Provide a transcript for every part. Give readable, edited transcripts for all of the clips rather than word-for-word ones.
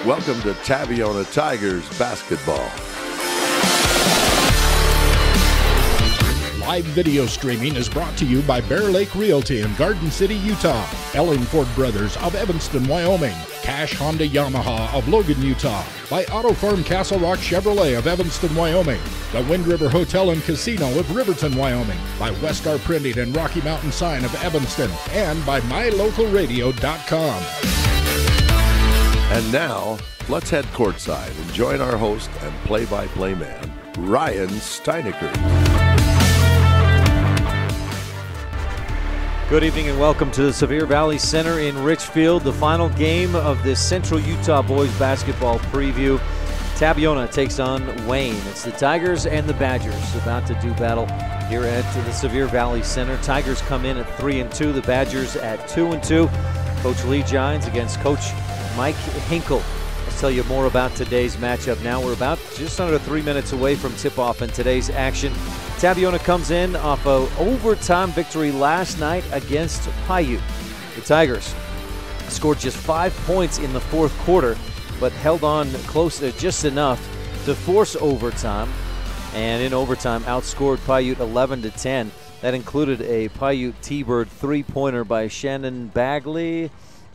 Welcome to Tabiona Tigers basketball. Live video streaming is brought to you by Bear Lake Realty in Garden City, Utah. Ellingford Brothers of Evanston, Wyoming. Cash Honda Yamaha of Logan, Utah. By Auto Farm Castle Rock Chevrolet of Evanston, Wyoming. The Wind River Hotel and Casino of Riverton, Wyoming. By Westar Printing and Rocky Mountain Sign of Evanston. And by MyLocalRadio.com. And now, let's head courtside and join our host and play-by-play man, Ryan Steineckert. Good evening and welcome to the Sevier Valley Center in Richfield, the final game of this Central Utah boys basketball preview. Tabiona takes on Wayne. It's the Tigers and the Badgers about to do battle here at the Sevier Valley Center. Tigers come in at 3-2, the Badgers at 2-2. Coach Lee Gines against Coach Mike Hinkle. Let's tell you more about today's matchup now. We're about just under 3 minutes away from tip-off in today's action. Tabiona comes in off an overtime victory last night against Paiute. The Tigers scored just 5 points in the fourth quarter, but held on close just enough to force overtime. And in overtime, outscored Paiute 11-10. That included a Paiute T-Bird three-pointer by Shannon Bagley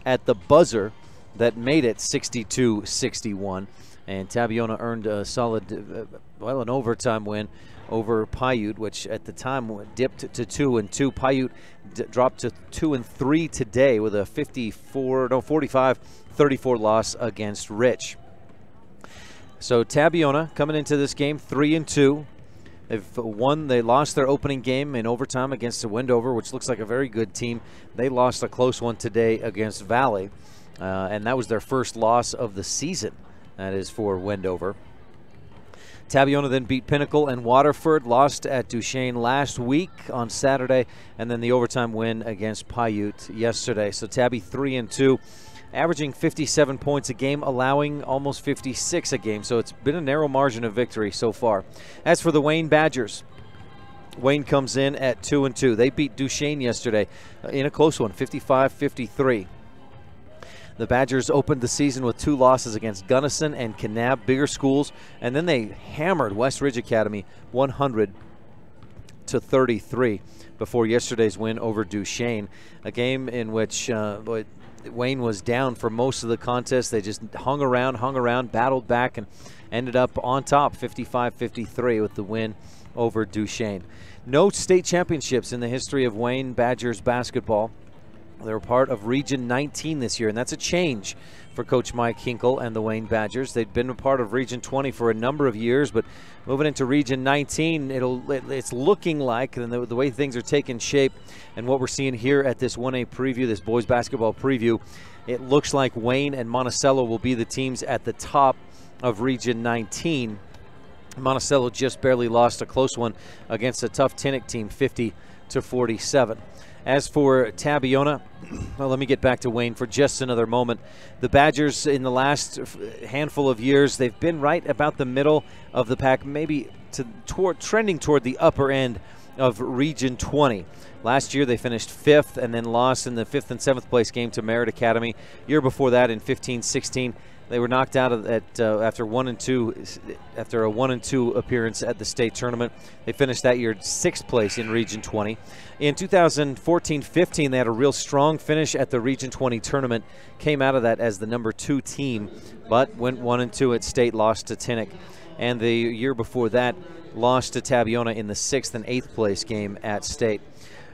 at the buzzer that made it 62-61. And Tabiona earned a solid, an overtime win over Paiute, which at the time dipped to 2-2. Paiute dropped to 2-3 today with a 45-34 loss against Rich. So Tabiona coming into this game 3-2. They lost their opening game in overtime against the Wendover, which looks like a very good team. They lost a close one today against Valley, and that was their first loss of the season. That is for Wendover. Tabiona then beat Pinnacle and Waterford, lost at Duchesne last week on Saturday, and then the overtime win against Paiute yesterday. So Tabby 3-2, averaging 57 points a game, allowing almost 56 a game. So it's been a narrow margin of victory so far. As for the Wayne Badgers, Wayne comes in at 2-2. They beat Duchesne yesterday in a close one, 55-53. The Badgers opened the season with 2 losses against Gunnison and Kanab, bigger schools, and then they hammered West Ridge Academy 100-33 before yesterday's win over Duchesne, a game in which Wayne was down for most of the contest. They just hung around, battled back, and ended up on top 55-53 with the win over Duchesne. No state championships in the history of Wayne Badgers basketball. They were part of Region 19 this year, and that's a change for Coach Mike Hinkle and the Wayne Badgers. They'd been a part of Region 20 for a number of years, but moving into Region 19, it's looking like, and the way things are taking shape and what we're seeing here at this 1A preview, this boys basketball preview, it looks like Wayne and Monticello will be the teams at the top of Region 19. Monticello just barely lost a close one against a tough Tinnick team, 50-47. As for Tabiona, well, let me get back to Wayne for just another moment. The Badgers in the last handful of years, they've been right about the middle of the pack, maybe trending toward the upper end of Region 20. Last year they finished 5th and then lost in the 5th and 7th place game to Merritt Academy. Year before that in 15-16. They were knocked out after a 1-2 appearance at the state tournament. They finished that year 6th place in Region 20. In 2014-15, they had a real strong finish at the Region 20 tournament. Came out of that as the number 2 team, but went 1-2 at state, lost to Tinnick. And the year before that, lost to Tabiona in the 6th and 8th place game at state.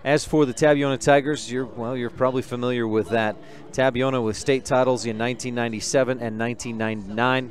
As for the Tabiona Tigers, you're probably familiar with that. Tabiona with state titles in 1997 and 1999.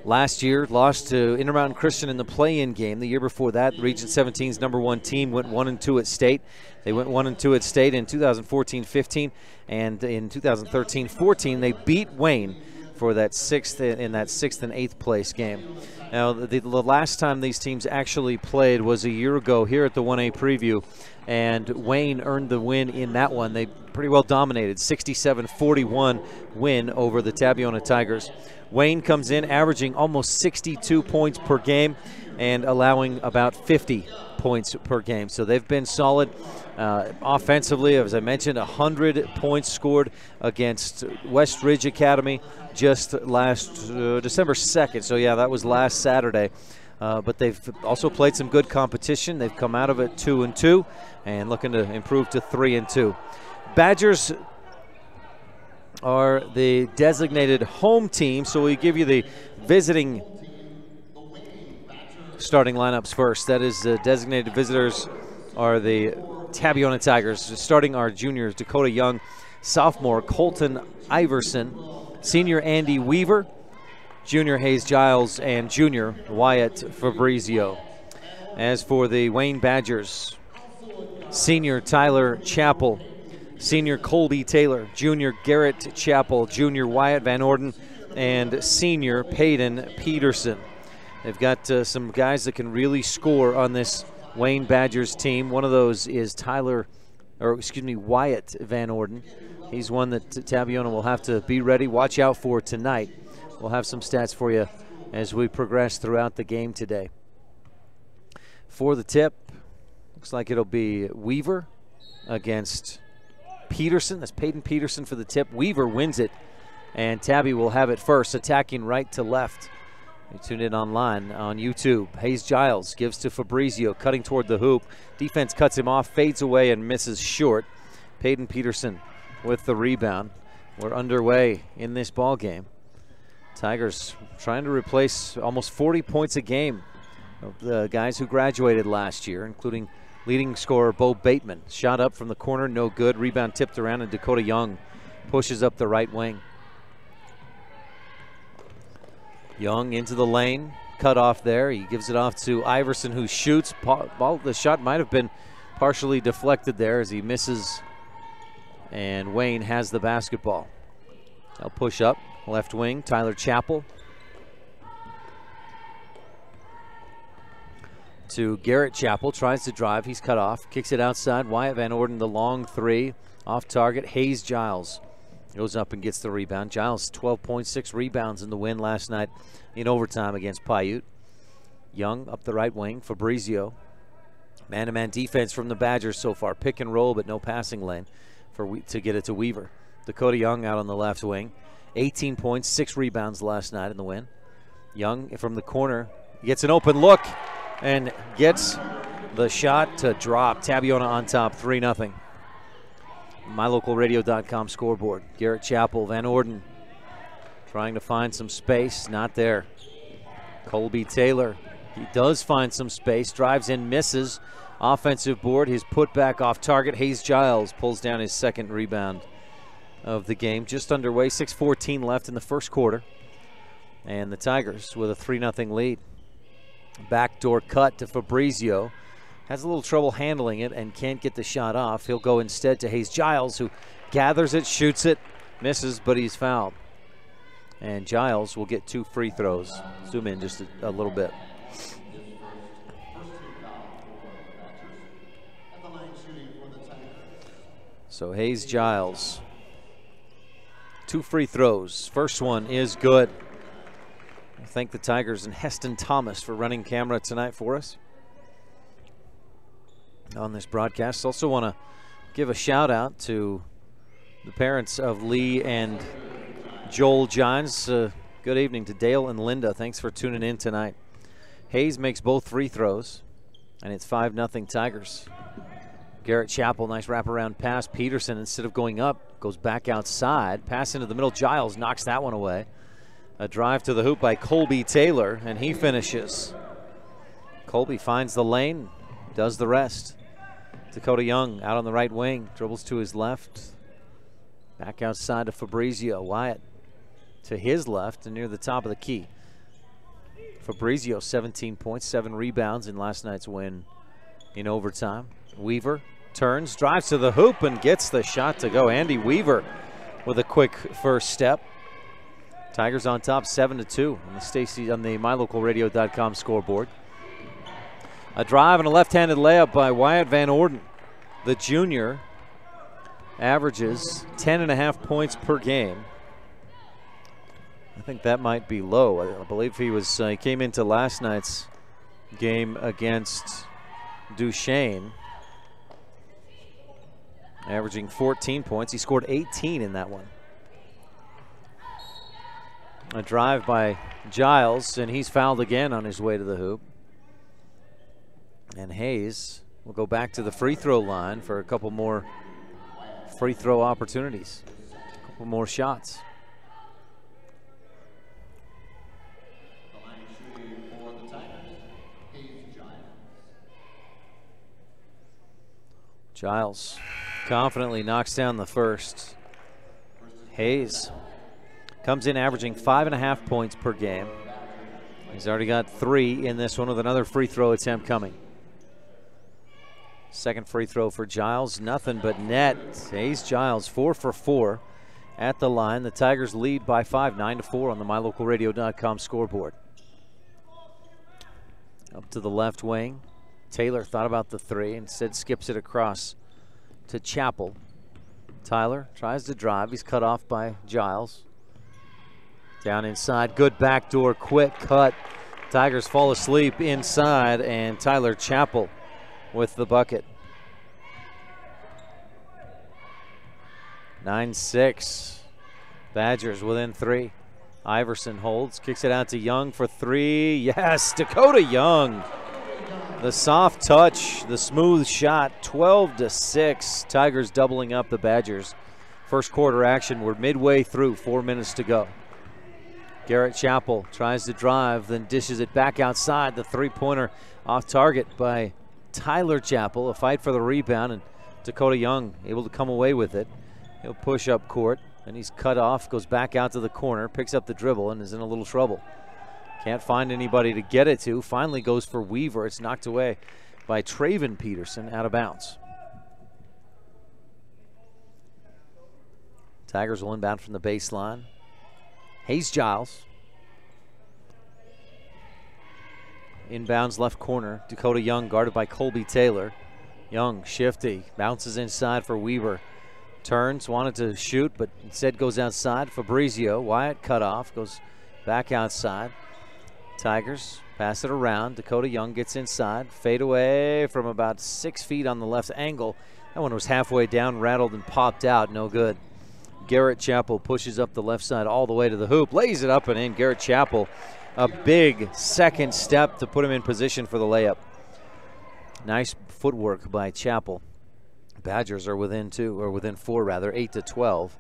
Last year, lost to Intermountain Christian in the play-in game. The year before that, Region 17's number 1 team went 1-2 at state. They went 1-2 at state in 2014-15, and in 2013-14, they beat Wayne for that 6th and 8th place game. Now, the last time these teams actually played was a year ago here at the 1A preview, and Wayne earned the win in that one. They pretty well dominated, 67-41 win over the Tabiona Tigers. Wayne comes in averaging almost 62 points per game. and allowing about 50 points per game. So they've been solid offensively. As I mentioned, 100 points scored against West Ridge Academy just last December 2nd. So yeah, that was last Saturday. But they've also played some good competition. They've come out of it 2-2 and looking to improve to 3-2. Badgers are the designated home team, so we give you the visiting starting lineups first. That is, designated visitors are the Tabiona Tigers. Starting our juniors, Dakota Young, sophomore Colton Iverson, senior Andy Weaver, junior Hayes Giles, and junior Wyatt Fabrizio. As for the Wayne Badgers, senior Tyler Chappell, senior Colby Taylor, junior Garrett Chappell, junior Wyatt Van Orden, and senior Peyton Peterson. They've got some guys that can really score on this Wayne Badgers team. One of those is Wyatt Van Orden. He's one that Tabiona will have to be ready, watch out for tonight. We'll have some stats for you as we progress throughout the game today. For the tip, looks like it'll be Weaver against Peterson. That's Peyton Peterson for the tip. Weaver wins it, and Tabby will have it first, attacking right to left. You tune in online on YouTube. Hayes Giles gives to Fabrizio, cutting toward the hoop. Defense cuts him off, fades away, and misses short. Peyton Peterson with the rebound. We're underway in this ball game. Tigers trying to replace almost 40 points a game of the guys who graduated last year, including leading scorer Bo Bateman. Shot up from the corner, no good. Rebound tipped around, and Dakota Young pushes up the right wing. Young into the lane, cut off there. He gives it off to Iverson, who shoots. The shot might have been partially deflected there as he misses, and Wayne has the basketball. They'll push up, left wing, Tyler Chappell. To Garrett Chappell, tries to drive, he's cut off, kicks it outside. Wyatt Van Orden, the long three, off target. Hayes Giles goes up and gets the rebound. Giles, 12 points, 6 rebounds in the win last night in overtime against Paiute. Young up the right wing, Fabrizio. Man-to-man defense from the Badgers so far. Pick and roll, but no passing lane to get it to Weaver. Dakota Young out on the left wing. 18 points, 6 rebounds last night in the win. Young from the corner gets an open look and gets the shot to drop. Tabiona on top, 3-0. MyLocalRadio.com scoreboard. Garrett Chappell, Van Orden trying to find some space, not there. Colby Taylor, he does find some space, drives in, misses. Offensive board, his putback off target. Hayes Giles pulls down his second rebound of the game. Just underway, 6:14 left in the first quarter. And the Tigers with a 3-0 lead. Backdoor cut to Fabrizio. Has a little trouble handling it and can't get the shot off. He'll go instead to Hayes Giles, who gathers it, shoots it, misses, but he's fouled. And Giles will get 2 free throws. Zoom in just a little bit. So Hayes Giles, 2 free throws. First one is good. I thank the Tigers and Heston Thomas for running camera tonight for us on this broadcast. Also want to give a shout out to the parents of Lee and Joel Johns. Good evening to Dale and Linda. Thanks for tuning in tonight. Hayes makes both free throws, and it's 5-0 Tigers. Garrett Chappell, nice wraparound pass. Peterson, instead of going up, goes back outside. Pass into the middle. Giles knocks that one away. A drive to the hoop by Colby Taylor, and he finishes. Colby finds the lane, does the rest. Dakota Young out on the right wing, dribbles to his left. Back outside to Fabrizio. Wyatt to his left and near the top of the key. Fabrizio, 17 points, 7 rebounds in last night's win in overtime. Weaver turns, drives to the hoop, and gets the shot to go. Andy Weaver with a quick first step. Tigers on top, 7-2 on the MyLocalRadio.com scoreboard. A drive and a left-handed layup by Wyatt Van Orden. The junior averages 10.5 points per game. I think that might be low. I believe he came into last night's game against Duchesne, averaging 14 points. He scored 18 in that one. A drive by Giles, and he's fouled again on his way to the hoop. And Hayes will go back to the free throw line for a couple more free throw opportunities, a couple more shots. Giles confidently knocks down the first. Hayes comes in averaging 5.5 points per game. He's already got 3 in this one with another free throw attempt coming. Second free throw for Giles, nothing but net. Hayes Giles 4 for 4 at the line. The Tigers lead by 5, 9-4 on the MyLocalRadio.com scoreboard. Up to the left wing. Taylor thought about the 3, instead skips it across to Chappell. Tyler tries to drive. He's cut off by Giles. Down inside, good backdoor, quick cut. Tigers fall asleep inside, and Tyler Chappell with the bucket. 9-6. Badgers within 3. Iverson holds, kicks it out to Young for 3. Yes, Dakota Young. The soft touch, the smooth shot, 12-6. Tigers doubling up the Badgers. First quarter action, we're midway through, 4 minutes to go. Garrett Chappell tries to drive, then dishes it back outside. The three-pointer off target by Tyler Chappell. A fight for the rebound, and Dakota Young able to come away with it. He'll push up court, and he's cut off, goes back out to the corner, picks up the dribble, and is in a little trouble. Can't find anybody to get it to. Finally goes for Weaver. It's knocked away by Traven Peterson, out of bounds. Tigers will inbound from the baseline. Hayes Giles. Inbounds left corner. Dakota Young guarded by Colby Taylor. Young shifty, bounces inside for Weaver. Turns, wanted to shoot, but instead goes outside. Fabrizio, Wyatt cut off, goes back outside. Tigers pass it around. Dakota Young gets inside. Fade away from about 6 feet on the left angle. That one was halfway down, rattled and popped out. No good. Garrett Chappell pushes up the left side all the way to the hoop. Lays it up and in. Garrett Chappell, a big second step to put him in position for the layup. Nice footwork by Chappell. Badgers are within 4 rather, 8-12.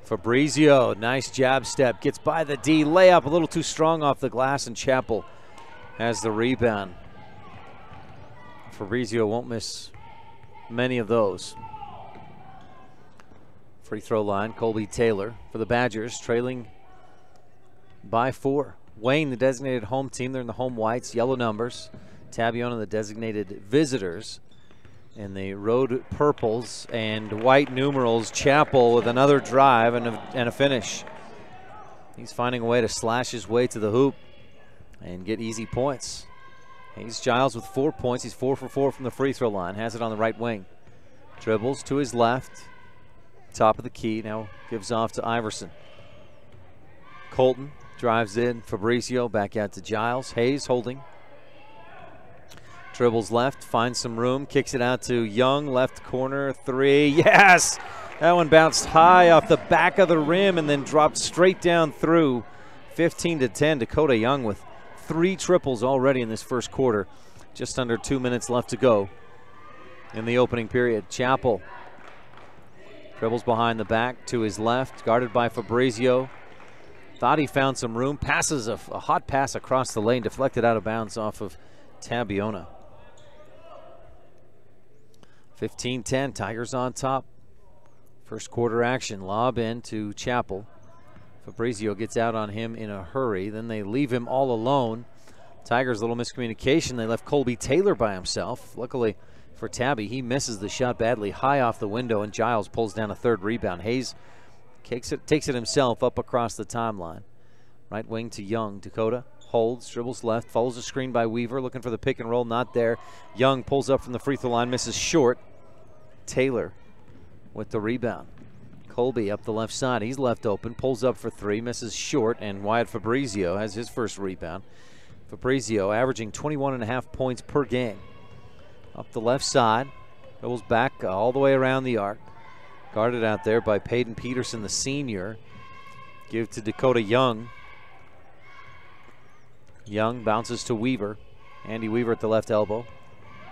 Fabrizio, nice jab step, gets by the D, layup a little too strong off the glass, and Chappell has the rebound. Fabrizio won't miss many of those. Free throw line, Colby Taylor for the Badgers, trailing by 4. Wayne, the designated home team, they're in the home whites, yellow numbers. Tabiona, the designated visitors, in the road purples and white numerals. Chappell with another drive and a finish. He's finding a way to slash his way to the hoop and get easy points. Hayes Giles with 4 points. He's 4 for 4 from the free throw line. Has it on the right wing. Dribbles to his left. Top of the key. Now gives off to Iverson. Colton drives in. Fabrizio back out to Giles. Hayes holding. Dribbles left. Finds some room. Kicks it out to Young. Left corner. 3. Yes! That one bounced high off the back of the rim and then dropped straight down through. 15-10. Dakota Young with 3 triples already in this first quarter. Just under 2 minutes left to go in the opening period. Chappell dribbles behind the back to his left, guarded by Fabrizio. Thought he found some room. Passes a hot pass across the lane, deflected out of bounds off of Tabiona. 15-10, Tigers on top. First quarter action, lob in to Chappell. Fabrizio gets out on him in a hurry. Then they leave him all alone. Tigers, a little miscommunication. They left Colby Taylor by himself. Luckily for Tabby, he misses the shot badly, high off the window, and Giles pulls down a third rebound. Hayes takes it himself up across the timeline. Right wing to Young. Dakota holds, dribbles left, follows the screen by Weaver, looking for the pick and roll, not there. Young pulls up from the free throw line, misses short. Taylor with the rebound. Colby up the left side. He's left open, pulls up for three, misses short, and Wyatt Fabrizio has his first rebound. Fabrizio averaging 21.5 points per game. Up the left side, goes back all the way around the arc. Guarded out there by Peyton Peterson, the senior. Give to Dakota Young. Young bounces to Weaver. Andy Weaver at the left elbow.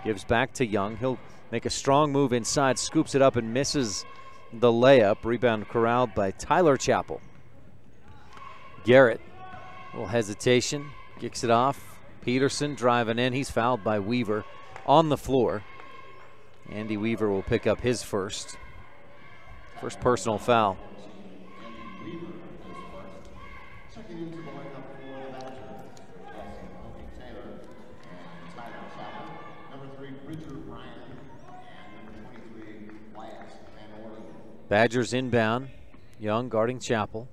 Gives back to Young. He'll make a strong move inside, scoops it up and misses the layup. Rebound corralled by Tyler Chappell. Garrett, a little hesitation, kicks it off. Peterson driving in. He's fouled by Weaver on the floor. Andy Weaver will pick up his first personal foul. Badgers inbound. Young guarding Chappell.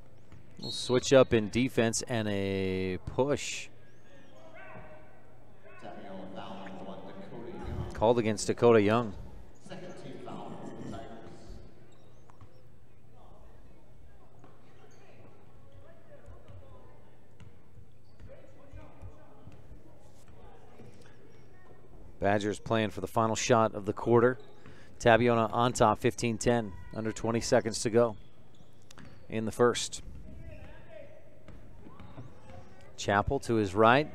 We'll switch up in defense and a push. Called against Dakota Young. Badgers playing for the final shot of the quarter. Tabiona on top, 15-10, under 20 seconds to go in the first. Chappell to his right,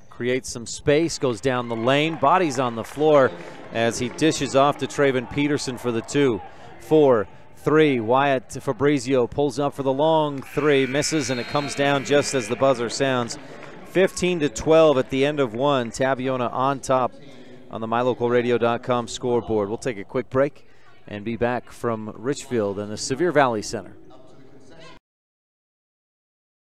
creates some space, goes down the lane, bodies on the floor as he dishes off to Traven Peterson for the 2, 4, 3. Wyatt Fabrizio pulls up for the long three, misses, and it comes down just as the buzzer sounds. 15-12 at the end of one. Tabiona on top on the MyLocalRadio.com scoreboard. We'll take a quick break and be back from Richfield and the Sevier Valley Center.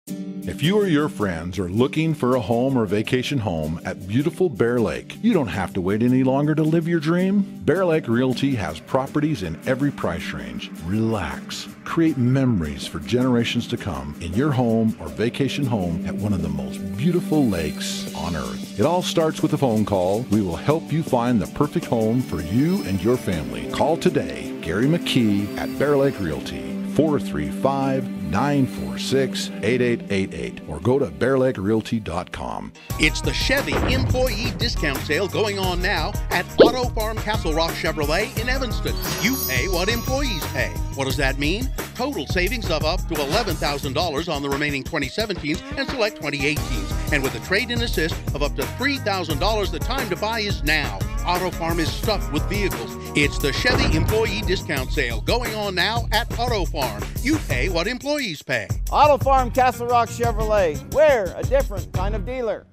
If you or your friends are looking for a home or vacation home at beautiful Bear Lake, you don't have to wait any longer to live your dream. Bear Lake Realty has properties in every price range. Relax. Create memories for generations to come in your home or vacation home at one of the most beautiful lakes on earth. It all starts with a phone call. We will help you find the perfect home for you and your family. Call today, Gary McKee at Bear Lake Realty. 435-946-8888 or go to bearlakerealty.com. It's the Chevy Employee Discount Sale going on now at Auto Farm Castle Rock Chevrolet in Evanston. You pay what employees pay. What does that mean? Total savings of up to $11,000 on the remaining 2017s and select 2018s. And with a trade-in assist of up to $3,000, the time to buy is now. Auto Farm is stuffed with vehicles. It's the Chevy Employee Discount Sale going on now at Auto Farm. You pay what employees pay. Auto Farm Castle Rock Chevrolet. We're a different kind of dealer.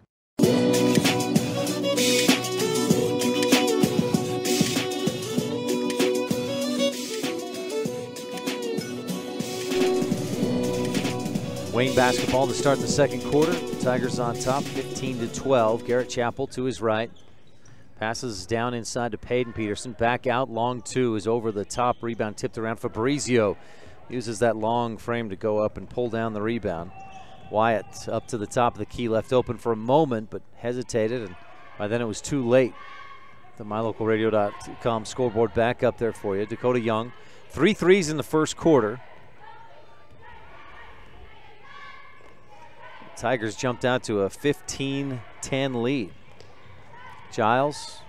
Wayne basketball to start the second quarter. Tigers on top, 15-12. Garrett Chappell to his right. Passes down inside to Peyton Peterson. Back out, long two is over the top. Rebound tipped around. Fabrizio uses that long frame to go up and pull down the rebound. Wyatt up to the top of the key, left open for a moment, but hesitated, and by then it was too late. The MyLocalRadio.com scoreboard back up there for you. Dakota Young, 3 threes in the first quarter. Tigers jumped out to a 15-10 lead. Giles,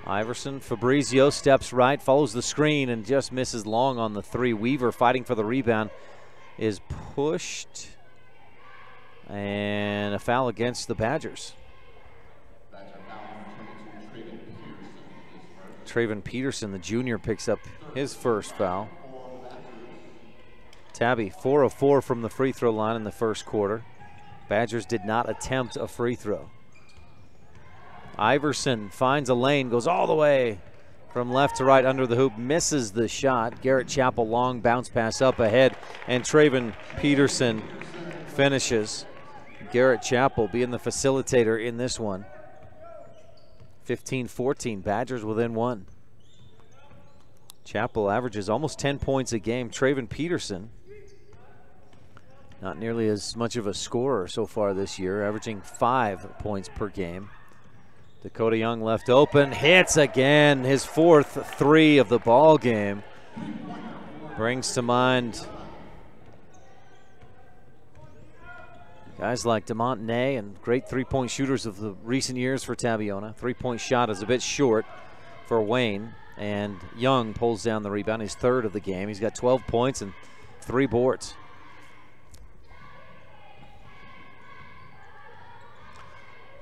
Iverson, Fabrizio steps right, follows the screen and just misses long on the three. Weaver fighting for the rebound is pushed, and a foul against the Badgers. Traven Peterson, the junior, picks up his first foul. Tabby, 4 of 4 from the free throw line in the first quarter. Badgers did not attempt a free throw. Iverson finds a lane, goes all the way from left to right under the hoop, misses the shot. Garrett Chappell, long bounce pass up ahead, and Traven Peterson finishes. Garrett Chappell being the facilitator in this one. 15-14, Badgers within one. Chappell averages almost 10 points a game. Traven Peterson, not nearly as much of a scorer so far this year, averaging 5 points per game. Dakota Young left open, hits again, his 4th 3 of the ball game. Brings to mind guys like DeMont Ney and great three-point shooters of the recent years for Tabiona. Three-point shot is a bit short for Wayne, and Young pulls down the rebound. He's third of the game. He's got 12 points and 3 boards.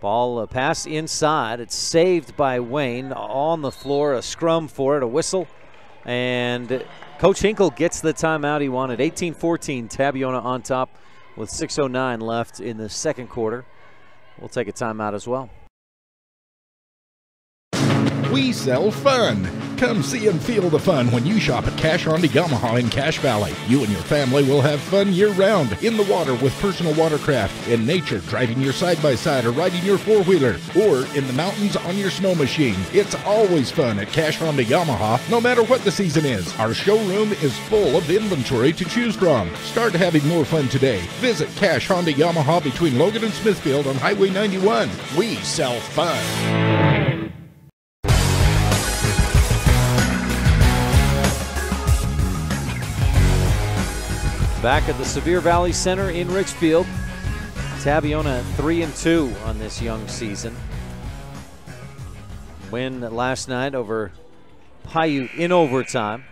Ball pass inside. It's saved by Wayne on the floor. A scrum for it, a whistle, and Coach Hinkle gets the timeout he wanted. 18-14, Tabiona on top with 6:09 left in the second quarter. We'll take a timeout as well. We sell fun. Come see and feel the fun when you shop at Cash Honda Yamaha in Cache Valley. You and your family will have fun year-round, in the water with personal watercraft, in nature driving your side-by-side or riding your four-wheeler, or in the mountains on your snow machine. It's always fun at Cache Honda Yamaha, no matter what the season is. Our showroom is full of inventory to choose from. Start having more fun today. Visit Cache Honda Yamaha between Logan and Smithfield on Highway 91. We sell fun. Back at the SEVIER Valley Center in Richfield. Tabiona 3-2 on this young season. Win last night over Paiute in overtime.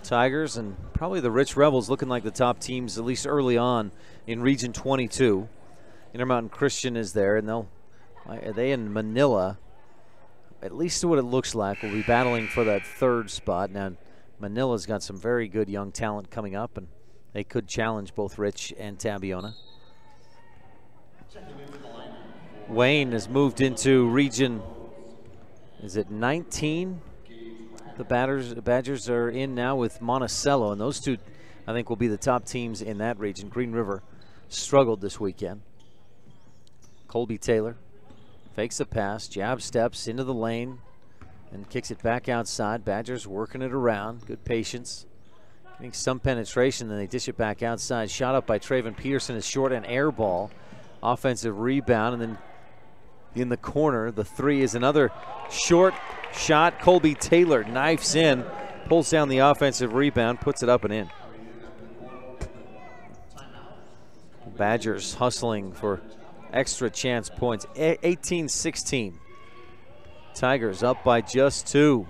Tigers and probably the Rich Rebels looking like the top teams, at least early on, in Region 22. Intermountain Christian is there, and they in Manila, at least what it looks like, will be battling for that third spot. Now, Manila's got some very good young talent coming up, and they could challenge both Rich and Tabiona. Wayne has moved into region, is it 19? The Badgers are in now with Monticello, and those two, I think, will be the top teams in that region. Green River struggled this weekend. Colby Taylor fakes a pass, jab steps into the lane, and kicks it back outside. Badgers working it around. Good patience. Getting some penetration, then they dish it back outside. Shot up by Traven Peterson is short, and air ball. Offensive rebound, and then in the corner, the three is another short shot. Colby Taylor knifes in, pulls down the offensive rebound, puts it up and in. Badgers hustling for extra chance points. 18-16. Tigers up by just 2.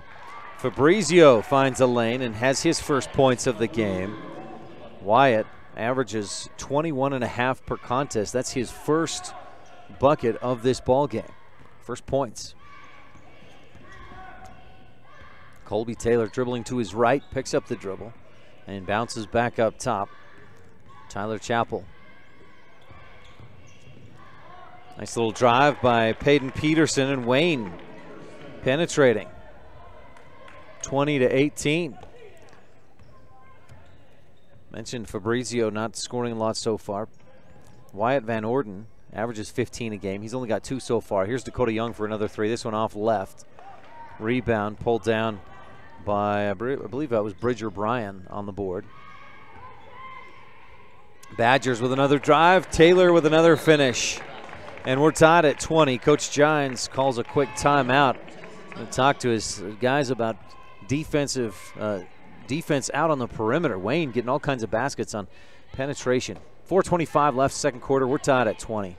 Fabrizio finds a lane and has his first points of the game. Wyatt averages 21.5 per contest. That's his first bucket of this ball game. First points. Colby Taylor dribbling to his right, picks up the dribble and bounces back up top. Tyler Chappell. Nice little drive by Peyton Peterson, and Wayne penetrating. 20-18. Mentioned Fabrizio not scoring a lot so far. Wyatt Van Orden averages 15 a game. He's only got 2 so far. Here's Dakota Young for another 3. This one off left. Rebound pulled down by, I believe that was Bridger Bryan on the board. Badgers with another drive. Taylor with another finish. And we're tied at 20. Coach Gines calls a quick timeout and talk to his guys about defense out on the perimeter. Wayne getting all kinds of baskets on penetration. 4:25 left, second quarter. We're tied at 20.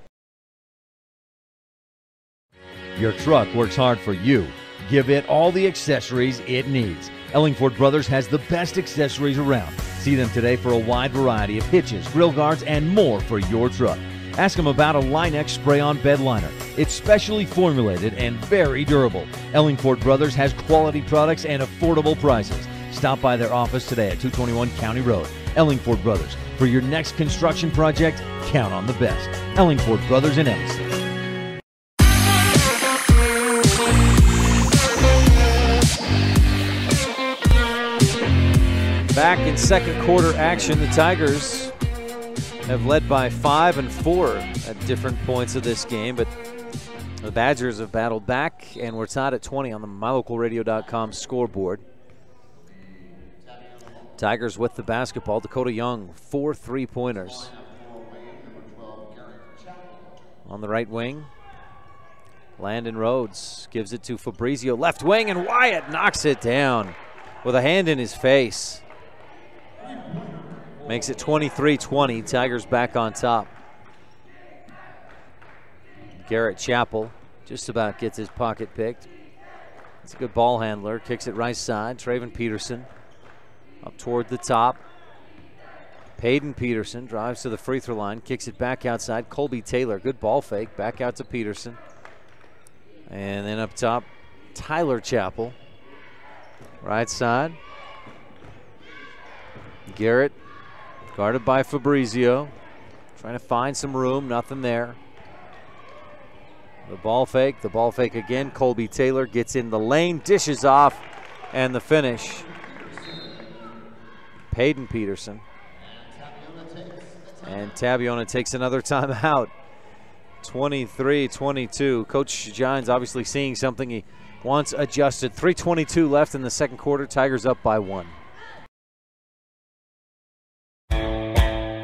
Your truck works hard for you. Give it all the accessories it needs. Ellingford Brothers has the best accessories around. See them today for a wide variety of hitches, grill guards, and more for your truck. Ask them about a Line-X spray-on bed liner. It's specially formulated and very durable. Ellingford Brothers has quality products and affordable prices. Stop by their office today at 221 County Road. Ellingford Brothers. For your next construction project, count on the best. Ellingford Brothers in Evanston. Back in second quarter action, the Tigers have led by 5 and 4 at different points of this game, but the Badgers have battled back, and we're tied at 20 on the MyLocalRadio.com scoreboard. Tigers with the basketball. Dakota Young, 4 3-pointers. On the right wing, Landon Rhodes gives it to Fabrizio, left wing, and Wyatt knocks it down. with a hand in his face. Makes it 23-20. Tigers back on top. Garrett Chappell just about gets his pocket picked. It's a good ball handler. Kicks it right side. Traven Peterson up toward the top. Peyton Peterson drives to the free throw line. Kicks it back outside. Colby Taylor. Good ball fake. Back out to Peterson. And then up top, Tyler Chappell. Right side. Garrett guarded by Fabrizio. Trying to find some room. Nothing there. The ball fake again. Colby Taylor gets in the lane, dishes off, and the finish. Peyton Peterson. And Tabiona takes another timeout. 23-22. Coach Johns obviously seeing something he wants adjusted. 3:22 left in the second quarter. Tigers up by 1.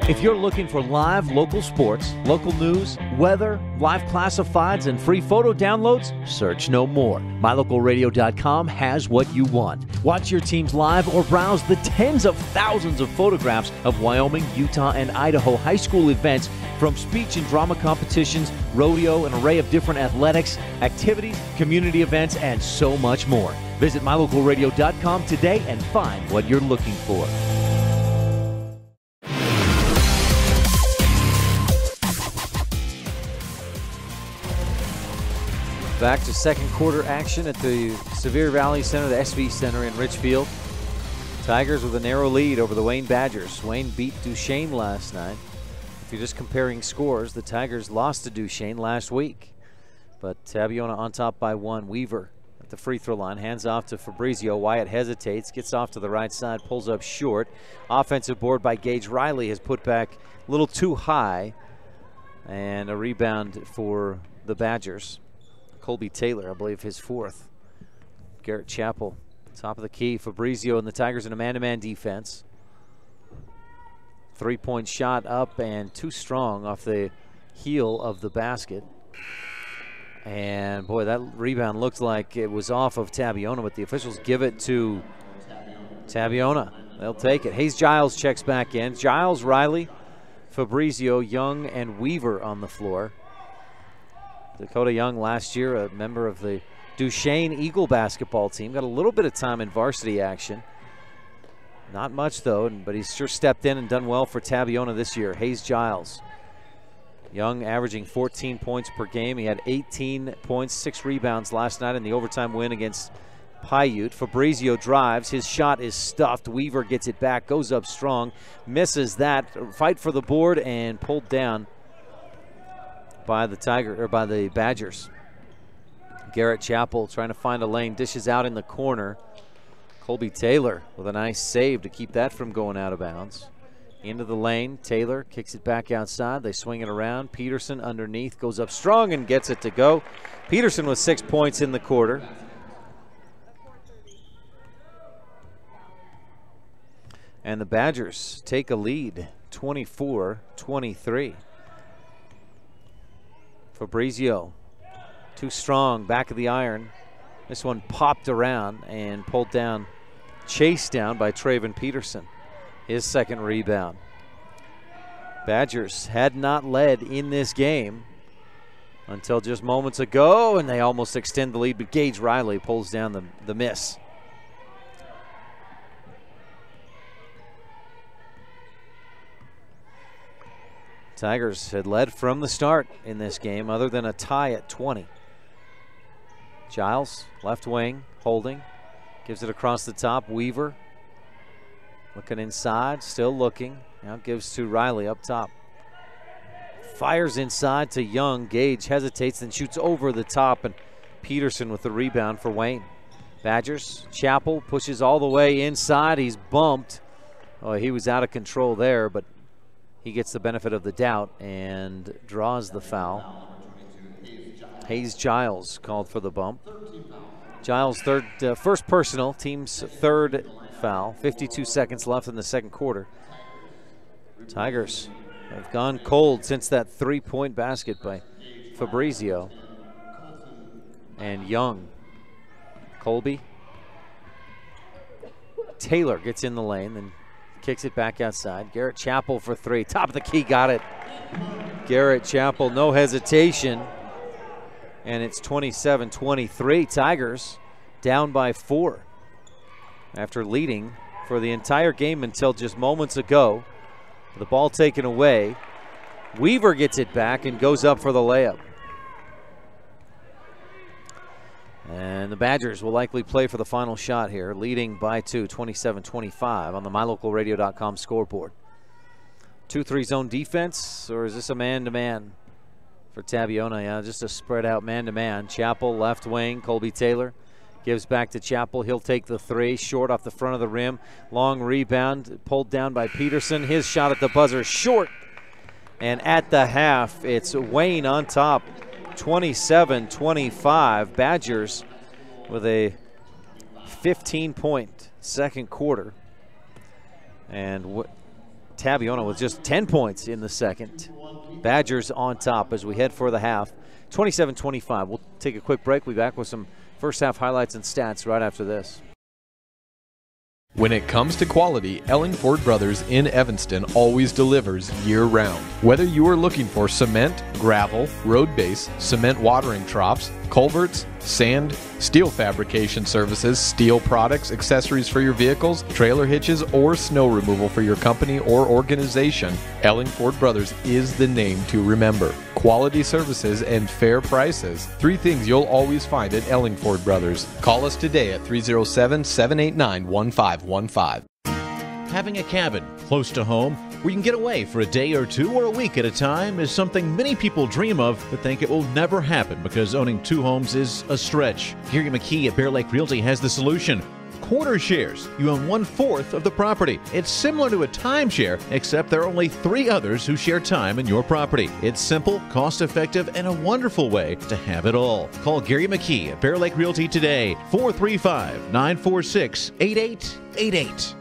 If you're looking for live local sports, local news, weather, live classifieds, and free photo downloads, search no more. MyLocalRadio.com has what you want. Watch your teams live or browse the tens of thousands of photographs of Wyoming, Utah, and Idaho high school events, from speech and drama competitions, rodeo, an array of different athletics, activities, community events, and so much more. Visit MyLocalRadio.com today and find what you're looking for. Back to second quarter action at the Sevier Valley Center, the SV Center in Richfield. Tigers with a narrow lead over the Wayne Badgers. Wayne beat Duchesne last night. If you're just comparing scores, the Tigers lost to Duchesne last week. But Tabiona on top by 1. Weaver at the free throw line, hands off to Fabrizio. Wyatt hesitates, gets off to the right side, pulls up short. Offensive board by Gage Riley has put back a little too high. And a rebound for the Badgers. Colby Taylor, I believe, his 4th. Garrett Chappell, top of the key. Fabrizio and the Tigers in a man-to-man defense. 3-point shot up and too strong off the heel of the basket. And boy, that rebound looked like it was off of Tabiona, but the officials give it to Tabiona. They'll take it. Hayes Giles checks back in. Giles, Riley, Fabrizio, Young, and Weaver on the floor. Dakota Young last year, a member of the Duchesne Eagle basketball team. Got a little bit of time in varsity action. Not much though, but he's sure stepped in and done well for Tabiona this year. Hayes Giles. Young averaging 14 points per game. He had 18 points, 6 rebounds last night in the overtime win against Paiute. Fabrizio drives. His shot is stuffed. Weaver gets it back, goes up strong, misses that. Fight for the board and pulled down by the Badgers. Garrett Chappell trying to find a lane, dishes out in the corner. Colby Taylor with a nice save to keep that from going out of bounds. Into the lane, Taylor kicks it back outside. They swing it around. Peterson underneath, goes up strong and gets it to go. Peterson with 6 points in the quarter. And the Badgers take a lead, 24-23. Fabrizio, too strong, back of the iron. This one popped around and pulled down, chased down by Traven Peterson. His 2nd rebound. Badgers had not led in this game until just moments ago, and they almost extend the lead, but Gage Riley pulls down the miss. Tigers had led from the start in this game, other than a tie at 20. Giles, left wing, holding, gives it across the top. Weaver looking inside, still looking. Now gives to Riley up top. Fires inside to Young. Gage hesitates, then shoots over the top, and Peterson with the rebound for Wayne. Badgers, Chappell pushes all the way inside. He's bumped. Oh, he was out of control there, but he gets the benefit of the doubt and draws the foul. Hayes Giles called for the bump. Giles' first personal, team's 3rd foul. 52 seconds left in the second quarter. Tigers have gone cold since that 3-point basket by Fabrizio. And Young. Colby. Taylor gets in the lane, then kicks it back outside. Garrett Chappell for three. Top of the key, got it. Garrett Chappell, no hesitation. And it's 27-23. Tigers down by 4 after leading for the entire game until just moments ago. The ball taken away. Weaver gets it back and goes up for the layup. And the Badgers will likely play for the final shot here, leading by 2, 27-25 on the MyLocalRadio.com scoreboard. 2-3 zone defense, or is this a man-to-man for Tabiona? Yeah, just a spread out man-to-man. Chappell, left wing, Colby Taylor gives back to Chappell. He'll take the three, short off the front of the rim. Long rebound, pulled down by Peterson. His shot at the buzzer, short. And at the half, it's Wayne on top. 27-25. Badgers with a 15-point second quarter. And Tabiona with just 10 points in the second. Badgers on top as we head for the half. 27-25. We'll take a quick break. We'll be back with some first half highlights and stats right after this. When it comes to quality, Ellingford Brothers in Evanston always delivers year-round. Whether you are looking for cement, gravel, road base, cement watering troughs, culverts, sand, steel fabrication services, steel products, accessories for your vehicles, trailer hitches, or snow removal for your company or organization, Ellingford Brothers is the name to remember. Quality services and fair prices. 3 things you'll always find at Ellingford Brothers. Call us today at 307-789-1515. Having a cabin close to home where you can get away for a day or two or a week at a time is something many people dream of but think it will never happen because owning 2 homes is a stretch. Gary McKee at Bear Lake Realty has the solution. Corner shares. You own 1/4 of the property. It's similar to a timeshare, except there are only 3 others who share time in your property. It's simple, cost-effective, and a wonderful way to have it all. Call Gary McKee at Bear Lake Realty today, 435-946-8888.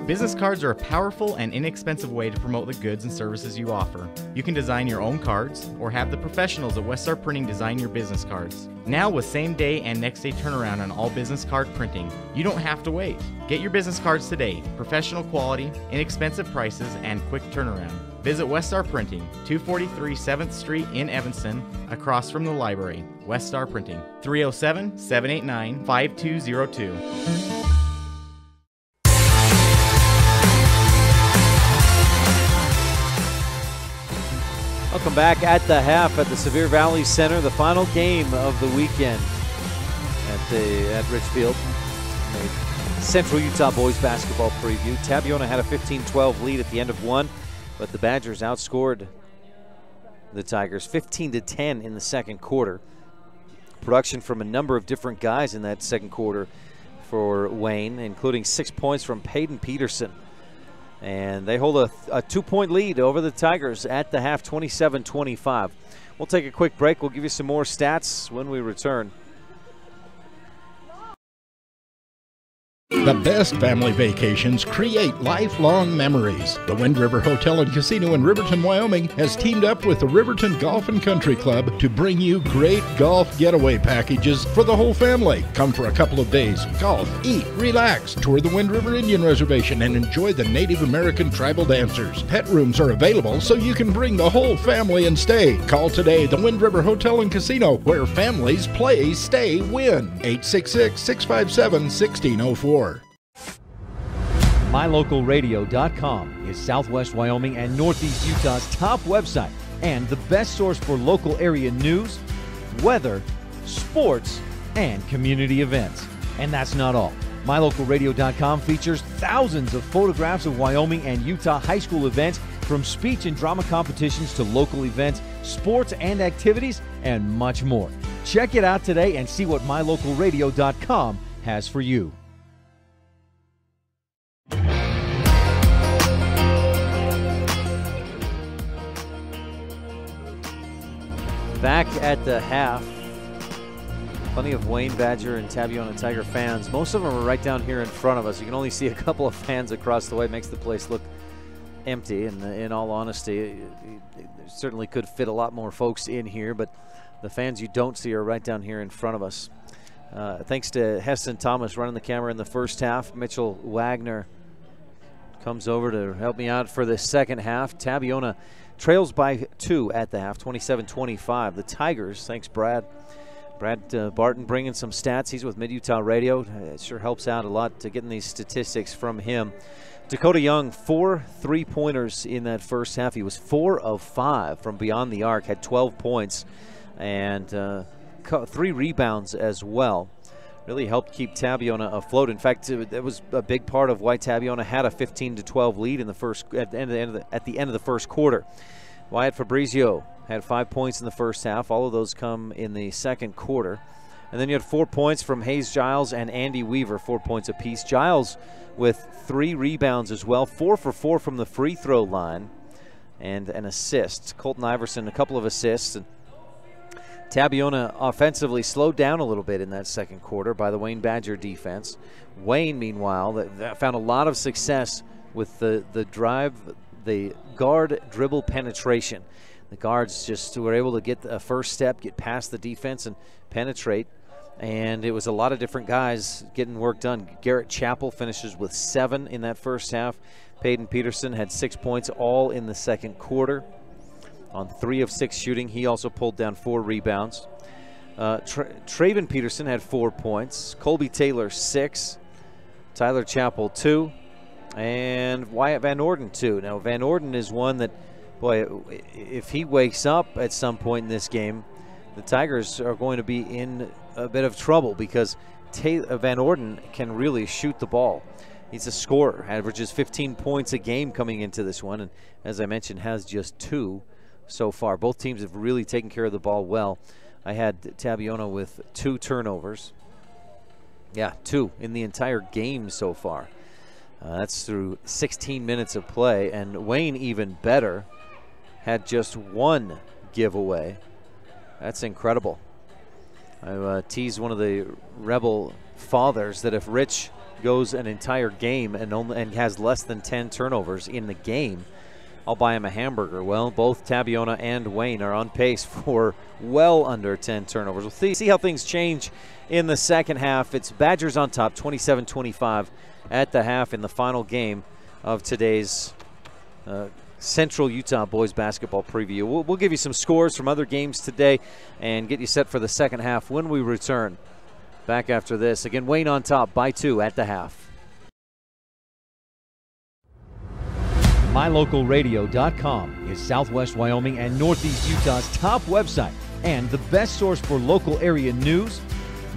Business cards are a powerful and inexpensive way to promote the goods and services you offer. You can design your own cards or have the professionals at Westar Printing design your business cards. Now with same-day and next-day turnaround on all business card printing, you don't have to wait. Get your business cards today. Professional quality, inexpensive prices, and quick turnaround. Visit Westar Printing, 243 7th Street in Evanston, across from the library. Westar Printing, 307-789-5202. Welcome back at the half at the Sevier Valley Center, the final game of the weekend at Richfield. A Central Utah boys basketball preview. Tabiona had a 15-12 lead at the end of one, but the Badgers outscored the Tigers 15-10 in the second quarter. Production from a number of different guys in that second quarter for Wayne, including 6 points from Peyton Peterson. And they hold a 2-point lead over the Tigers at the half, 27-25. We'll take a quick break. We'll give you some more stats when we return. The best family vacations create lifelong memories. The Wind River Hotel and Casino in Riverton, Wyoming has teamed up with the Riverton Golf and Country Club to bring you great golf getaway packages for the whole family. Come for a couple of days, golf, eat, relax, tour the Wind River Indian Reservation, and enjoy the Native American tribal dancers. Pet rooms are available so you can bring the whole family and stay. Call today the Wind River Hotel and Casino, where families play, stay, win. 866-657-1604. MyLocalRadio.com is Southwest Wyoming and Northeast Utah's top website and the best source for local area news, weather, sports, and community events. And that's not all. MyLocalRadio.com features thousands of photographs of Wyoming and Utah high school events, from speech and drama competitions to local events, sports and activities, and much more. Check it out today and see what MyLocalRadio.com has for you. Back at the half, plenty of Wayne Badger and Tabiona Tiger fans. Most of them are right down here in front of us. You can only see a couple of fans across the way. It makes the place look empty, and in all honesty, it certainly could fit a lot more folks in here, but the fans you don't see are right down here in front of us. Thanks to Heston Thomas running the camera in the first half. Mitchell Wagner comes over to help me out for the second half. Tabiona trails by 2 at the half, 27-25. The Tigers, thanks Brad Barton bringing some stats. He's with Mid-Utah Radio. It sure helps out a lot to getting these statistics from him. Dakota Young, 4 3-pointers in that first half. He was 4 of 5 from beyond the arc, had 12 points and 3 rebounds as well. Really helped keep Tabiona afloat. In fact, that was a big part of why Tabiona had a 15-12 lead in the at the end of the first quarter. Wyatt Fabrizio had 5 points in the first half. All of those come in the second quarter. And then you had 4 points from Hayes Giles and Andy Weaver, 4 points apiece. Giles with 3 rebounds as well, 4 for 4 from the free throw line, and an assist. Colton Iverson, a couple of assists. And Tabiona offensively slowed down a little bit in that second quarter by the Wayne Badger defense. Wayne, meanwhile, that found a lot of success with the drive, the guard dribble penetration. The guards just were able to get a first step, get past the defense and penetrate. And it was a lot of different guys getting work done. Garrett Chappell finishes with 7 in that first half. Peyton Peterson had 6 points all in the second quarter. On 3 of 6 shooting, he also pulled down 4 rebounds. Traven Peterson had 4 points. Colby Taylor 6. Tyler Chappell 2. And Wyatt Van Orden 2. Now Van Orden is one that, boy, if he wakes up at some point in this game, the Tigers are going to be in a bit of trouble because Van Orden can really shoot the ball. He's a scorer, averages 15 points a game coming into this one, and as I mentioned, has just 2 so far. Both teams have really taken care of the ball well. I had Tabiona with 2 turnovers. Yeah, 2 in the entire game so far. That's through 16 minutes of play, and Wayne, even better, had just 1 giveaway. That's incredible. I teased one of the Rebel fathers that if Rich goes an entire game and has less than 10 turnovers in the game, I'll buy him a hamburger. Well, both Tabiona and Wayne are on pace for well under 10 turnovers. We'll see how things change in the second half. It's Badgers on top, 27-25 at the half in the final game of today's Central Utah boys basketball preview. We'll give you some scores from other games today and get you set for the second half when we return. Back after this. Again, Wayne on top by 2 at the half. MyLocalRadio.com is Southwest Wyoming and Northeast Utah's top website and the best source for local area news,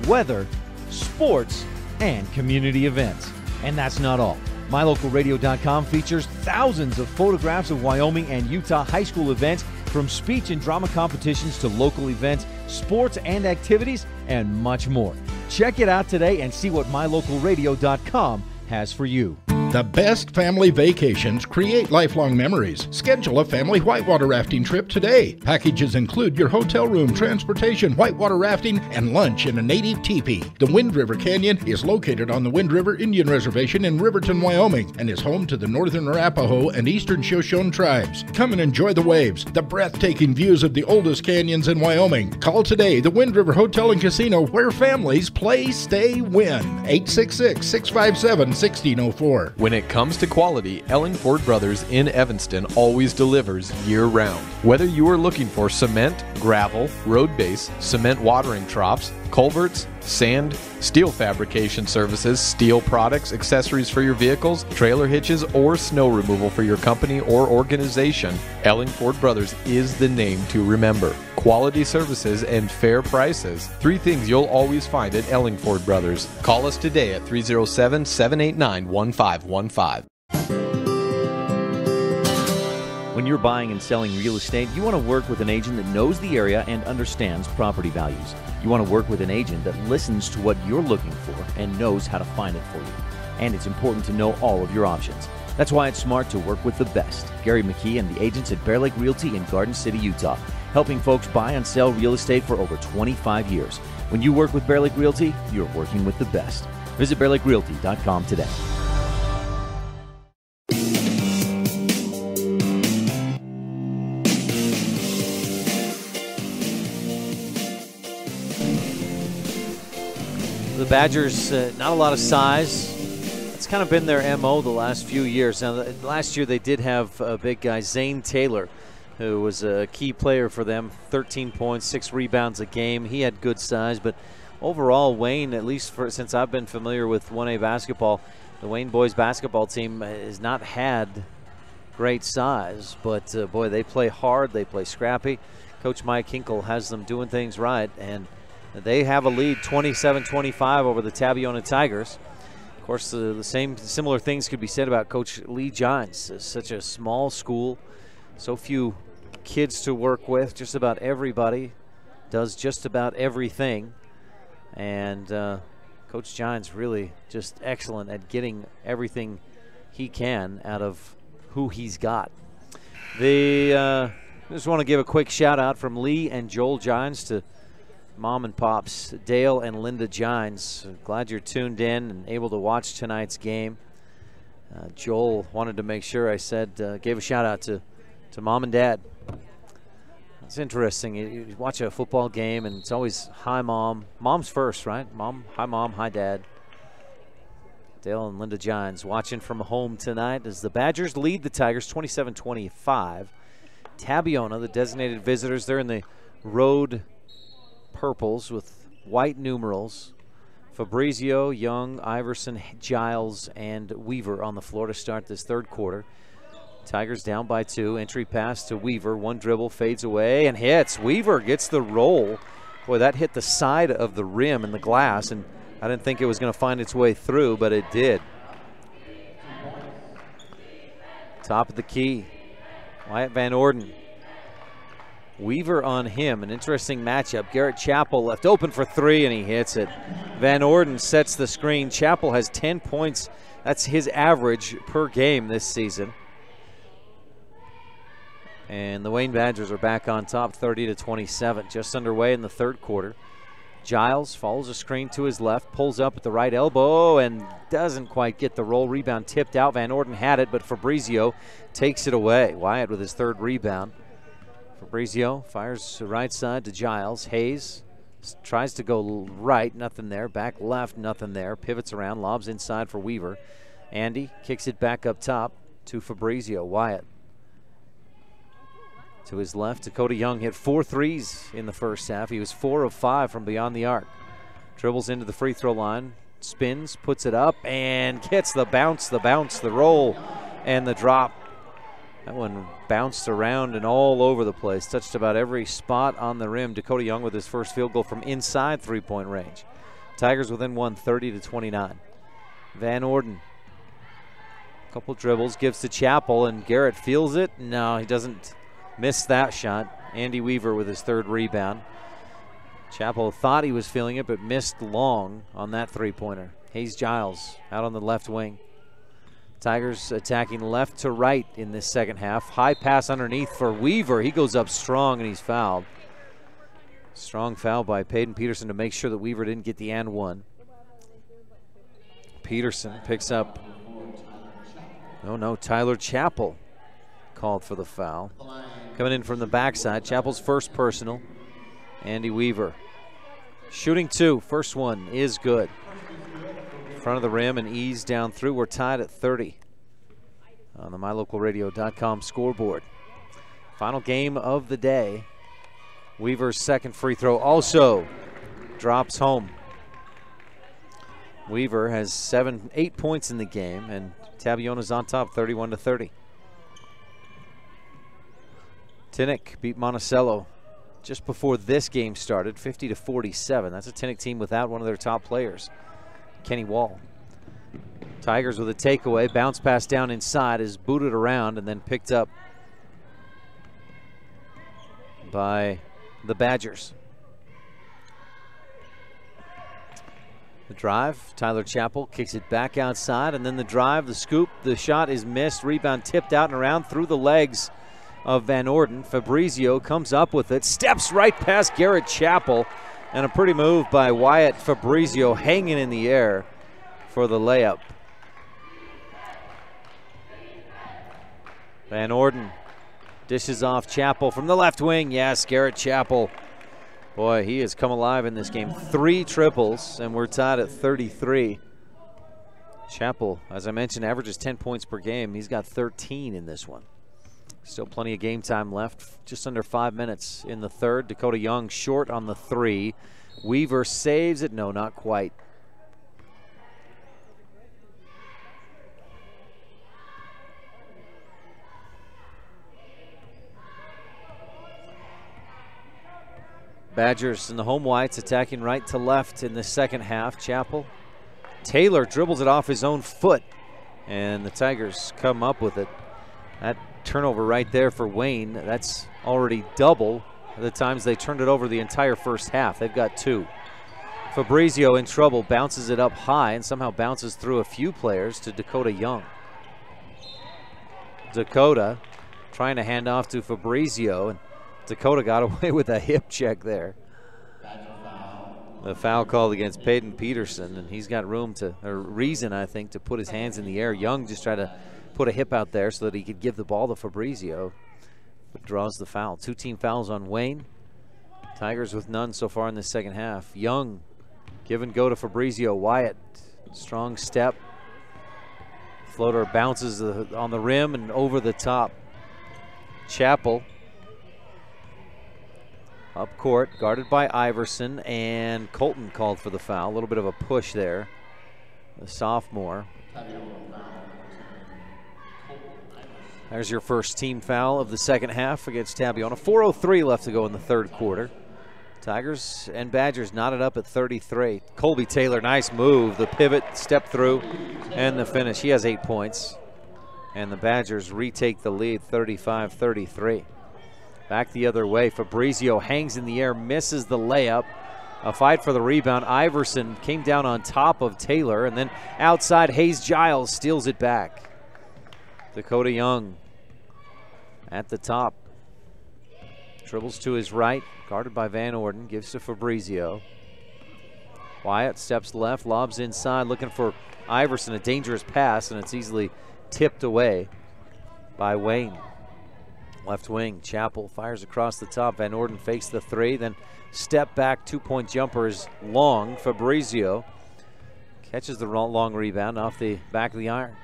weather, sports, and community events. And that's not all. MyLocalRadio.com features thousands of photographs of Wyoming and Utah high school events, from speech and drama competitions to local events, sports and activities, and much more. Check it out today and see what MyLocalRadio.com has for you. The best family vacations create lifelong memories. Schedule a family whitewater rafting trip today. Packages include your hotel room, transportation, whitewater rafting, and lunch in a native teepee. The Wind River Canyon is located on the Wind River Indian Reservation in Riverton, Wyoming, and is home to the Northern Arapaho and Eastern Shoshone tribes. Come and enjoy the waves, the breathtaking views of the oldest canyons in Wyoming. Call today the Wind River Hotel and Casino, where families play, stay, win. 866-657-1604. When it comes to quality, Ellingford Brothers in Evanston always delivers year-round. Whether you are looking for cement, gravel, road base, cement watering troughs, culverts, sand, steel fabrication services, steel products, accessories for your vehicles, trailer hitches, or snow removal for your company or organization, Ellingford Brothers is the name to remember. Quality services and fair prices. 3 things you'll always find at Ellingford Brothers. Call us today at 307-789-1515. When you're buying and selling real estate, you want to work with an agent that knows the area and understands property values. You want to work with an agent that listens to what you're looking for and knows how to find it for you. And it's important to know all of your options. That's why it's smart to work with the best. Gary McKee and the agents at Bear Lake Realty in Garden City, Utah, helping folks buy and sell real estate for over 25 years. When you work with Bear Lake Realty, you're working with the best. Visit BearLakeRealty.com today. The Badgers, not a lot of size. It's kind of been their MO the last few years. Now, last year they did have a big guy, Zane Taylor, who was a key player for them. 13 points, 6 rebounds a game. He had good size, but overall, Wayne, at least since I've been familiar with 1A basketball, the Wayne boys basketball team has not had great size, but boy, they play hard, they play scrappy. Coach Mike Hinkle has them doing things right, and they have a lead 27-25 over the Tabiona Tigers. Of course, similar things could be said about Coach Lee Gines. It's such a small school, so few kids to work with. Just about everybody does just about everything, and Coach Gines really just excellent at getting everything he can out of who he's got. I just want to give a quick shout out from Lee and Joel Gines to Mom and Pops, Dale and Linda Gines. Glad you're tuned in and able to watch tonight's game. Joel wanted to make sure I said, gave a shout out to Mom and Dad. It's interesting. You watch a football game and it's always, hi, Mom. Mom's first, right? Mom, hi, Dad. Dale and Linda Gines watching from home tonight as the Badgers lead the Tigers 27-25. Tabiona, the designated visitors, they're in the road purples with white numerals. Fabrizio, Young, Iverson, Giles, and Weaver on the floor to start this third quarter. Tigers down by 2. Entry pass to Weaver. One dribble, fades away, and hits. Weaver gets the roll. Boy, that hit the side of the rim and the glass, and I didn't think it was going to find its way through, but it did. Top of the key. Wyatt Van Orden. Weaver on him, an interesting matchup. Garrett Chappell left open for 3, and he hits it. Van Orden sets the screen. Chappell has 10 points. That's his average per game this season. And the Wayne Badgers are back on top, 30-27. Just underway in the third quarter. Giles follows a screen to his left, pulls up at the right elbow, and doesn't quite get the roll. Rebound tipped out. Van Orden had it, but Fabrizio takes it away. Wyatt with his third rebound. Fabrizio fires to right side to Giles. Hayes tries to go right, nothing there. Back left, nothing there. Pivots around, lobs inside for Weaver. Andy kicks it back up top to Fabrizio. Wyatt to his left. Dakota Young hit 4 threes in the first half. He was 4 of 5 from beyond the arc. Dribbles into the free throw line, spins, puts it up, and gets the bounce, the roll, and the drop. That one bounced around and all over the place. Touched about every spot on the rim. Dakota Young with his first field goal from inside three-point range. Tigers within one, 30-29. Van Orden. Couple dribbles, gives to Chappell, and Garrett feels it. No, he doesn't miss that shot. Andy Weaver with his third rebound. Chappell thought he was feeling it, but missed long on that three-pointer. Hayes Giles out on the left wing. Tigers attacking left to right in this second half. High pass underneath for Weaver. He goes up strong and he's fouled. Strong foul by Peyton Peterson to make sure that Weaver didn't get the and one. Peterson picks up. No, Tyler Chappell called for the foul. Coming in from the backside, Chappell's first personal. Andy Weaver shooting 2. First one is good. Front of the rim and ease down through. We're tied at 30 on the MyLocalRadio.com scoreboard. Final game of the day. Weaver's second free throw also drops home. Weaver has 8 points in the game, and Tabiona's on top, 31-30. Tinnick beat Monticello just before this game started, 50-47. That's a Tinnick team without one of their top players, Kenny Wall. Tigers with a takeaway. Bounce pass down inside is booted around and then picked up by the Badgers. The drive, Tyler Chappell kicks it back outside, and then the drive, the scoop, the shot is missed. Rebound tipped out and around through the legs of Van Orden. Fabrizio comes up with it, steps right past Garrett Chappell, and a pretty move by Wyatt Fabrizio hanging in the air for the layup. Van Orden dishes off Chappell from the left wing. Yes, Garrett Chappell. Boy, he has come alive in this game. 3 triples, and we're tied at 33. Chappell, as I mentioned, averages 10 points per game. He's got 13 in this one. Still plenty of game time left. Just under 5 minutes in the third. Dakota Young short on the 3. Weaver saves it. No, not quite. Badgers in the home whites attacking right to left in the second half. Chappell. Taylor dribbles it off his own foot, and the Tigers come up with it. That turnover right there for Wayne, that's already double the times they turned it over the entire first half. They've got 2. Fabrizio in trouble, bounces it up high and somehow bounces through a few players to Dakota Young. Dakota trying to hand off to Fabrizio, and Dakota got away with a hip check there. The foul called against Peyton Peterson, and he's got room to, or reason, I think, to put his hands in the air. Young just tried to put a hip out there so that he could give the ball to Fabrizio, but draws the foul. 2 team fouls on Wayne. Tigers with none so far in the second half. Young, give and go to Fabrizio. Wyatt, strong step. Floater bounces on the rim and over the top. Chappell up court, guarded by Iverson, and Colton called for the foul. A little bit of a push there. The sophomore. There's your first team foul of the second half against Tabiona. 4:03 left to go in the third quarter. Tigers and Badgers knotted up at 33. Colby Taylor, nice move. The pivot, step through, and the finish. He has 8 points. And the Badgers retake the lead, 35-33. Back the other way, Fabrizio hangs in the air, misses the layup. A fight for the rebound. Iverson came down on top of Taylor, and then outside, Hayes Giles steals it back. Dakota Young at the top. Dribbles to his right, guarded by Van Orden, gives to Fabrizio. Wyatt steps left, lobs inside, looking for Iverson, a dangerous pass, and it's easily tipped away by Wayne. Left wing, Chappell fires across the top. Van Orden fakes the 3, then step back, 2-point jumper is long. Fabrizio catches the long rebound off the back of the iron.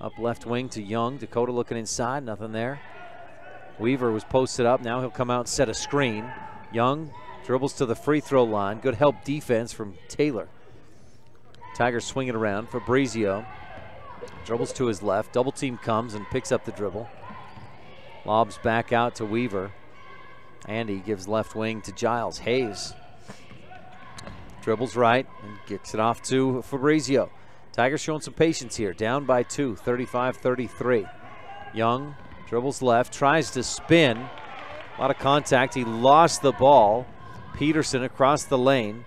Up left wing to Young. Dakota looking inside, nothing there. Weaver was posted up. Now he'll come out and set a screen. Young dribbles to the free throw line. Good help defense from Taylor. Tigers swing it around. Fabrizio dribbles to his left. Double team comes and picks up the dribble. Lobs back out to Weaver. Andy gives left wing to Giles. Hayes dribbles right and gets it off to Fabrizio. Tigers showing some patience here. Down by 2, 35-33. Young dribbles left, tries to spin. A lot of contact. He lost the ball. Peterson across the lane.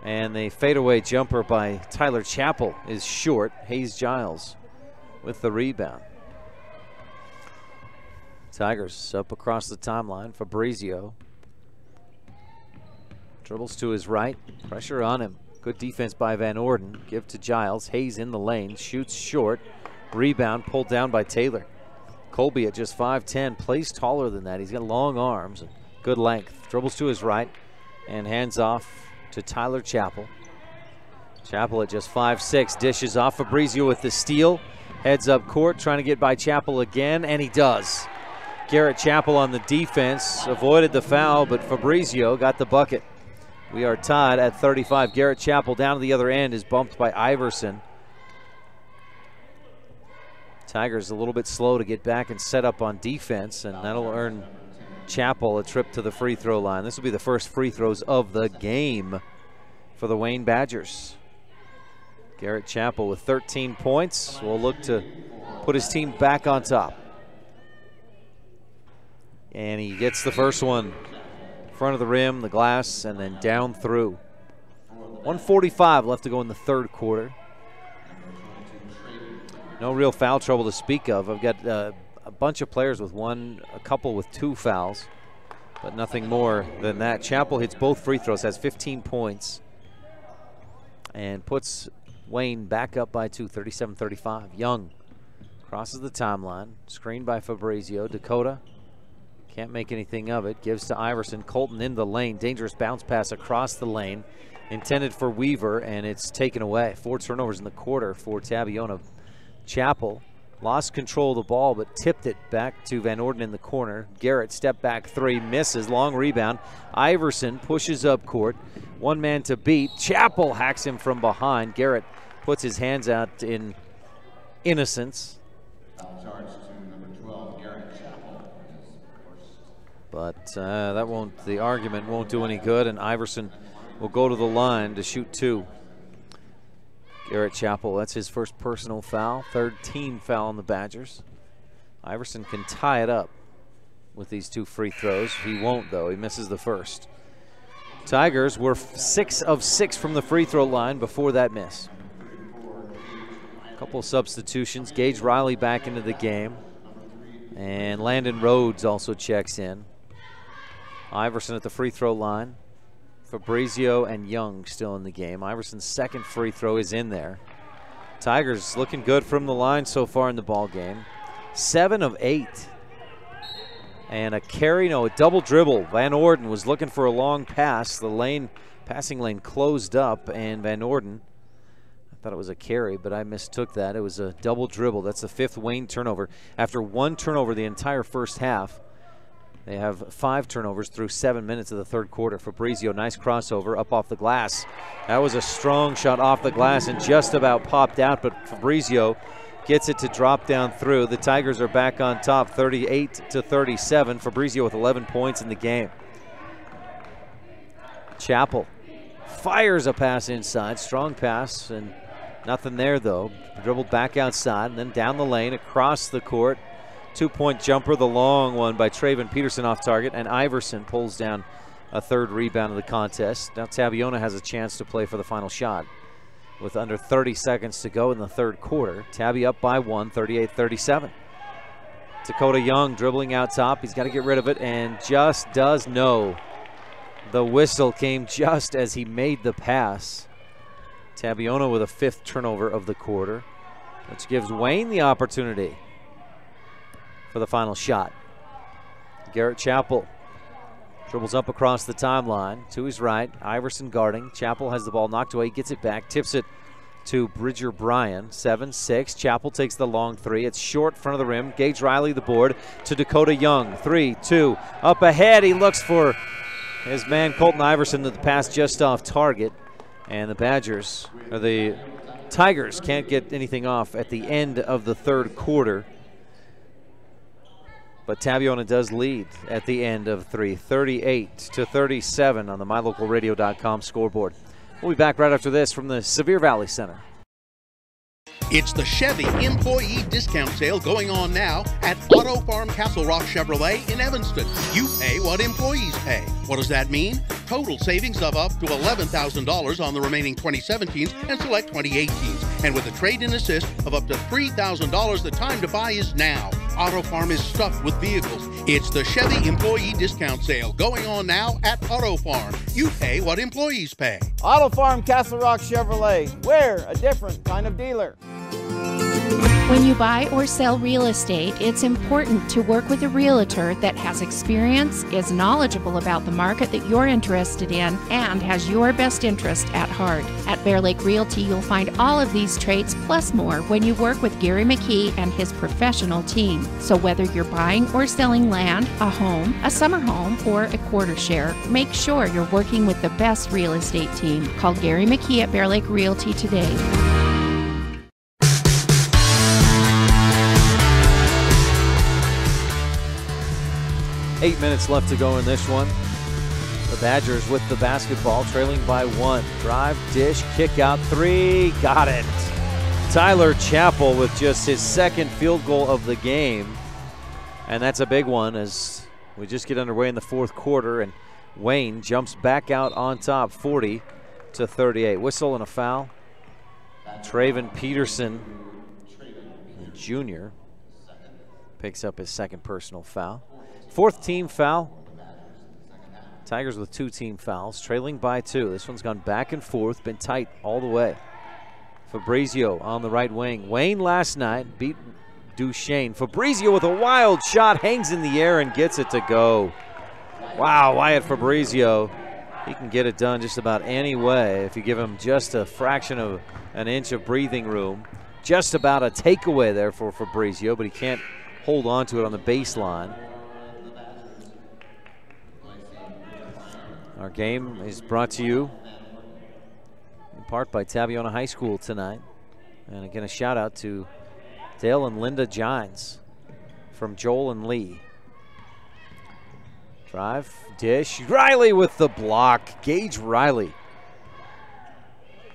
And the fadeaway jumper by Tyler Chappell is short. Hayes Giles with the rebound. Tigers up across the timeline. Fabrizio dribbles to his right. Pressure on him. Good defense by Van Orden. Give to Giles. Hayes in the lane. Shoots short. Rebound pulled down by Taylor. Colby at just 5'10", plays taller than that. He's got long arms and good length. Dribbles to his right and hands off to Tyler Chappell. Chappell at just 5'6", dishes off. Fabrizio with the steal. Heads up court, trying to get by Chappell again, and he does. Garrett Chappell on the defense, avoided the foul, but Fabrizio got the bucket. We are tied at 35. Garrett Chappell down to the other end is bumped by Iverson. Tigers a little bit slow to get back and set up on defense, and that'll earn Chappell a trip to the free throw line. This will be the first free throws of the game for the Wayne Badgers. Garrett Chappell with 13 points will look to put his team back on top. And he gets the first one. Front of the rim, the glass, and then down through. 1:45 left to go in the third quarter. No real foul trouble to speak of. I've got a bunch of players with a couple with 2 fouls, but nothing more than that. Chappell hits both free throws, has 15 points, and puts Wayne back up by 2, 37-35. Young crosses the timeline, screened by Fabrizio. Dakota Can't make anything of it. Gives to Iverson. Colton in the lane. Dangerous bounce pass across the lane. Intended for Weaver, and it's taken away. 4 turnovers in the quarter for Tabiona. Chappell lost control of the ball, but tipped it back to Van Orden in the corner. Garrett, step back 3, misses. Long rebound. Iverson pushes up court. One man to beat. Chappell hacks him from behind. Garrett puts his hands out in innocence. But the argument won't do any good, and Iverson will go to the line to shoot 2. Garrett Chappell, that's his first personal foul, 3rd team foul on the Badgers. Iverson can tie it up with these 2 free throws. He won't, though. He misses the first. Tigers were 6 of 6 from the free throw line before that miss. A couple of substitutions. Gage Riley back into the game. And Landon Rhodes also checks in. Iverson at the free throw line. Fabrizio and Young still in the game. Iverson's second free throw is in there. Tigers looking good from the line so far in the ball game. 7 of 8. And a carry, no, a double dribble. Van Orden was looking for a long pass. The passing lane closed up, and Van Orden, I thought it was a carry, but I mistook that. It was a double dribble. That's the 5th Wayne turnover. After 1 turnover the entire first half, they have 5 turnovers through 7 minutes of the 3rd quarter. Fabrizio, nice crossover up off the glass. That was a strong shot off the glass and just about popped out, but Fabrizio gets it to drop down through. The Tigers are back on top, 38-37. Fabrizio with 11 points in the game. Chappell fires a pass inside, strong pass, and nothing there though. Dribbled back outside and then down the lane, across the court. 2-point jumper, the long one by Traven Peterson off target, and Iverson pulls down a 3rd rebound of the contest. Now Tabiona has a chance to play for the final shot with under 30 seconds to go in the 3rd quarter. Tabby up by 1, 38-37. Dakota Young dribbling out top. He's got to get rid of it, and just does know. The whistle came just as he made the pass. Tabiona with a 5th turnover of the quarter, which gives Wayne the opportunity for the final shot. Garrett Chappell dribbles up across the timeline to his right. Iverson guarding. Chappell has the ball knocked away. Gets it back. Tips it to Bridger Bryan. 7-6. Chappell takes the long 3. It's short, front of the rim. Gage Riley the board to Dakota Young. 3-2. Up ahead. He looks for his man Colton Iverson. The pass just off target. And the Tigers can't get anything off at the end of the 3rd quarter. But Tabiona does lead at the end of 3, 38-37 on the MyLocalRadio.com scoreboard. We'll be back right after this from the Sevier Valley Center. It's the Chevy Employee Discount Sale going on now at Auto Farm Castle Rock Chevrolet in Evanston. You pay what employees pay. What does that mean? Total savings of up to $11,000 on the remaining 2017s and select 2018s. And with a trade-in assist of up to $3,000, the time to buy is now. Auto Farm is stuffed with vehicles. It's the Chevy Employee Discount Sale going on now at Auto Farm. You pay what employees pay. Auto Farm Castle Rock Chevrolet. We're a different kind of dealer. When you buy or sell real estate, it's important to work with a realtor that has experience, is knowledgeable about the market that you're interested in, and has your best interest at heart. At Bear Lake Realty, you'll find all of these traits plus more when you work with Gary McKee and his professional team. So whether you're buying or selling land, a home, a summer home, or a quarter share, make sure you're working with the best real estate team. Call Gary McKee at Bear Lake Realty today. 8 minutes left to go in this one. The Badgers with the basketball, trailing by 1. Drive, dish, kick out, 3. Got it. Tyler Chappell with just his 2nd field goal of the game. And that's a big one as we just get underway in the 4th quarter. And Wayne jumps back out on top, 40-38. Whistle and a foul. Traven Peterson, Jr., picks up his 2nd personal foul. 4th team foul. Tigers with 2 team fouls, trailing by 2. This one's gone back and forth, been tight all the way. Fabrizio on the right wing. Wayne last night beat Duchesne. Fabrizio with a wild shot, hangs in the air and gets it to go. Wow, Wyatt Fabrizio. He can get it done just about any way if you give him just a fraction of an inch of breathing room. Just about a takeaway there for Fabrizio, but he can't hold on to it on the baseline. Our game is brought to you in part by Tabiona High School tonight. And again, a shout out to Dale and Linda Gines from Joel and Lee. Drive, dish, Riley with the block. Gage Riley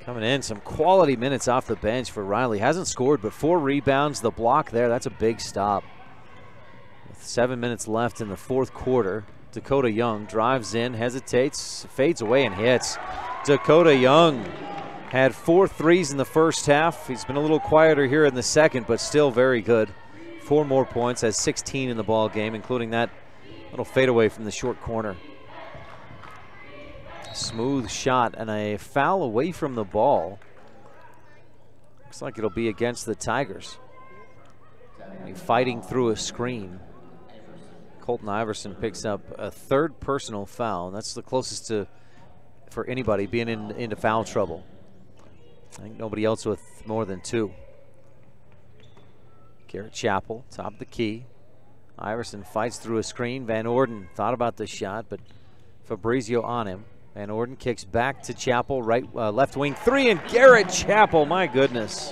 coming in, some quality minutes off the bench for Riley. Hasn't scored, but 4 rebounds. The block there, that's a big stop. With 7 minutes left in the fourth quarter, Dakota Young drives in, hesitates, fades away and hits. Dakota Young had 4 threes in the first half. He's been a little quieter here in the second, but still very good. 4 more points, has 16 in the ball game, including that little fadeaway from the short corner. Smooth shot and a foul away from the ball. Looks like it'll be against the Tigers. Fighting through a screen. Colton Iverson picks up a 3rd personal foul. That's the closest to for anybody being into foul trouble. I think nobody else with more than 2. Garrett Chappell, top of the key. Iverson fights through a screen. Van Orden thought about the shot, but Fabrizio on him. Van Orden kicks back to Chappell, left wing 3, and Garrett Chappell, my goodness.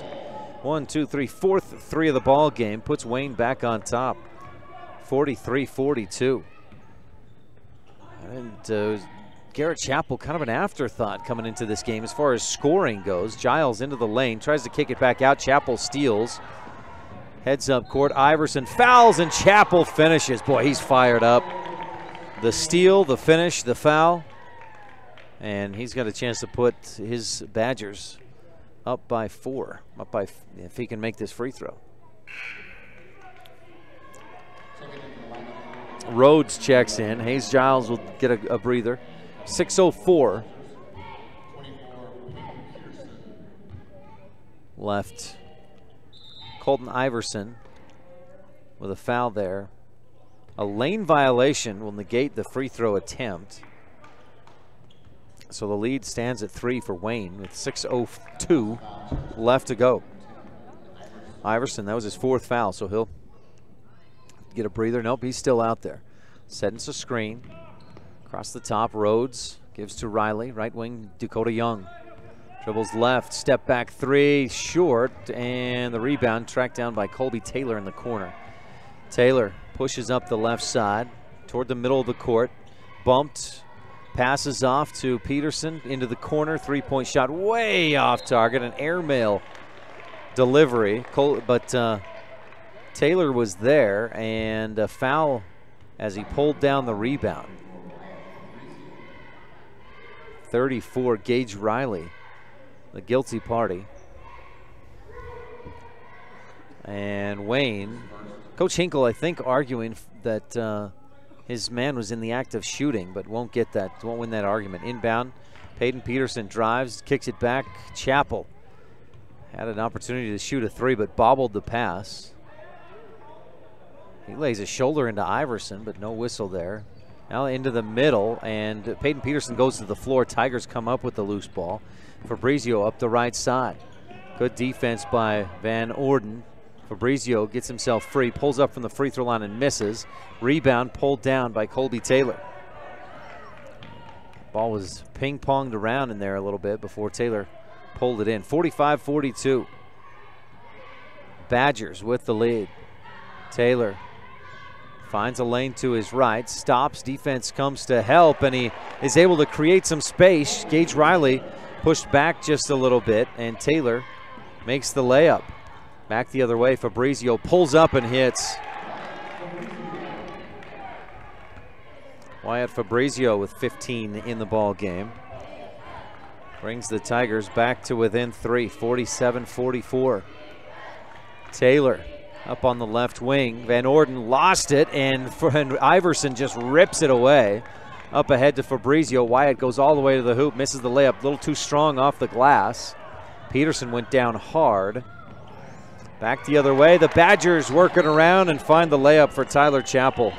1, 2, 3, 4th 3 of the ball game, puts Wayne back on top. 43-42. And Garrett Chappell, kind of an afterthought coming into this game as far as scoring goes. Giles into the lane, tries to kick it back out. Chappell steals. Heads up court, Iverson fouls, and Chappell finishes. Boy, he's fired up. The steal, the finish, the foul. And he's got a chance to put his Badgers up by 4. Up by, if he can make this free throw. Rhodes checks in. Hayes Giles will get a breather. 6:04 left. Colton Iverson with a foul there. A lane violation will negate the free throw attempt. So the lead stands at 3 for Wayne with 6:02 left to go. Iverson, that was his 4th foul, so he'll get a breather. Nope, he's still out there. Sets a screen. Across the top, Rhodes gives to Riley. Right wing, Dakota Young. Dribbles left, step back 3, short, and the rebound tracked down by Colby Taylor in the corner. Taylor pushes up the left side toward the middle of the court. Bumped, passes off to Peterson into the corner. 3-point shot way off target, an airmail delivery. But Taylor was there, and a foul as he pulled down the rebound. 34, Gage Riley, the guilty party. And Wayne, Coach Hinkle, I think, arguing that his man was in the act of shooting, but won't win that argument. Inbound, Peyton Peterson drives, kicks it back. Chappell had an opportunity to shoot a 3, but bobbled the pass. He lays a shoulder into Iverson, but no whistle there. Now into the middle, and Peyton Peterson goes to the floor. Tigers come up with the loose ball. Fabrizio up the right side. Good defense by Van Orden. Fabrizio gets himself free, pulls up from the free throw line and misses. Rebound pulled down by Colby Taylor. Ball was ping-ponged around in there a little bit before Taylor pulled it in. 45-42. Badgers with the lead. Taylor finds a lane to his right, stops, defense comes to help, and he is able to create some space. Gage Riley pushed back just a little bit, and Taylor makes the layup. Back the other way, Fabrizio pulls up and hits. Wyatt Fabrizio with 15 in the ball game. Brings the Tigers back to within 3, 47-44. Taylor up on the left wing. Van Orden lost it, and Iverson just rips it away. Up ahead to Fabrizio. Wyatt goes all the way to the hoop, misses the layup, a little too strong off the glass. Peterson went down hard. Back the other way. The Badgers working around and find the layup for Tyler Chappell.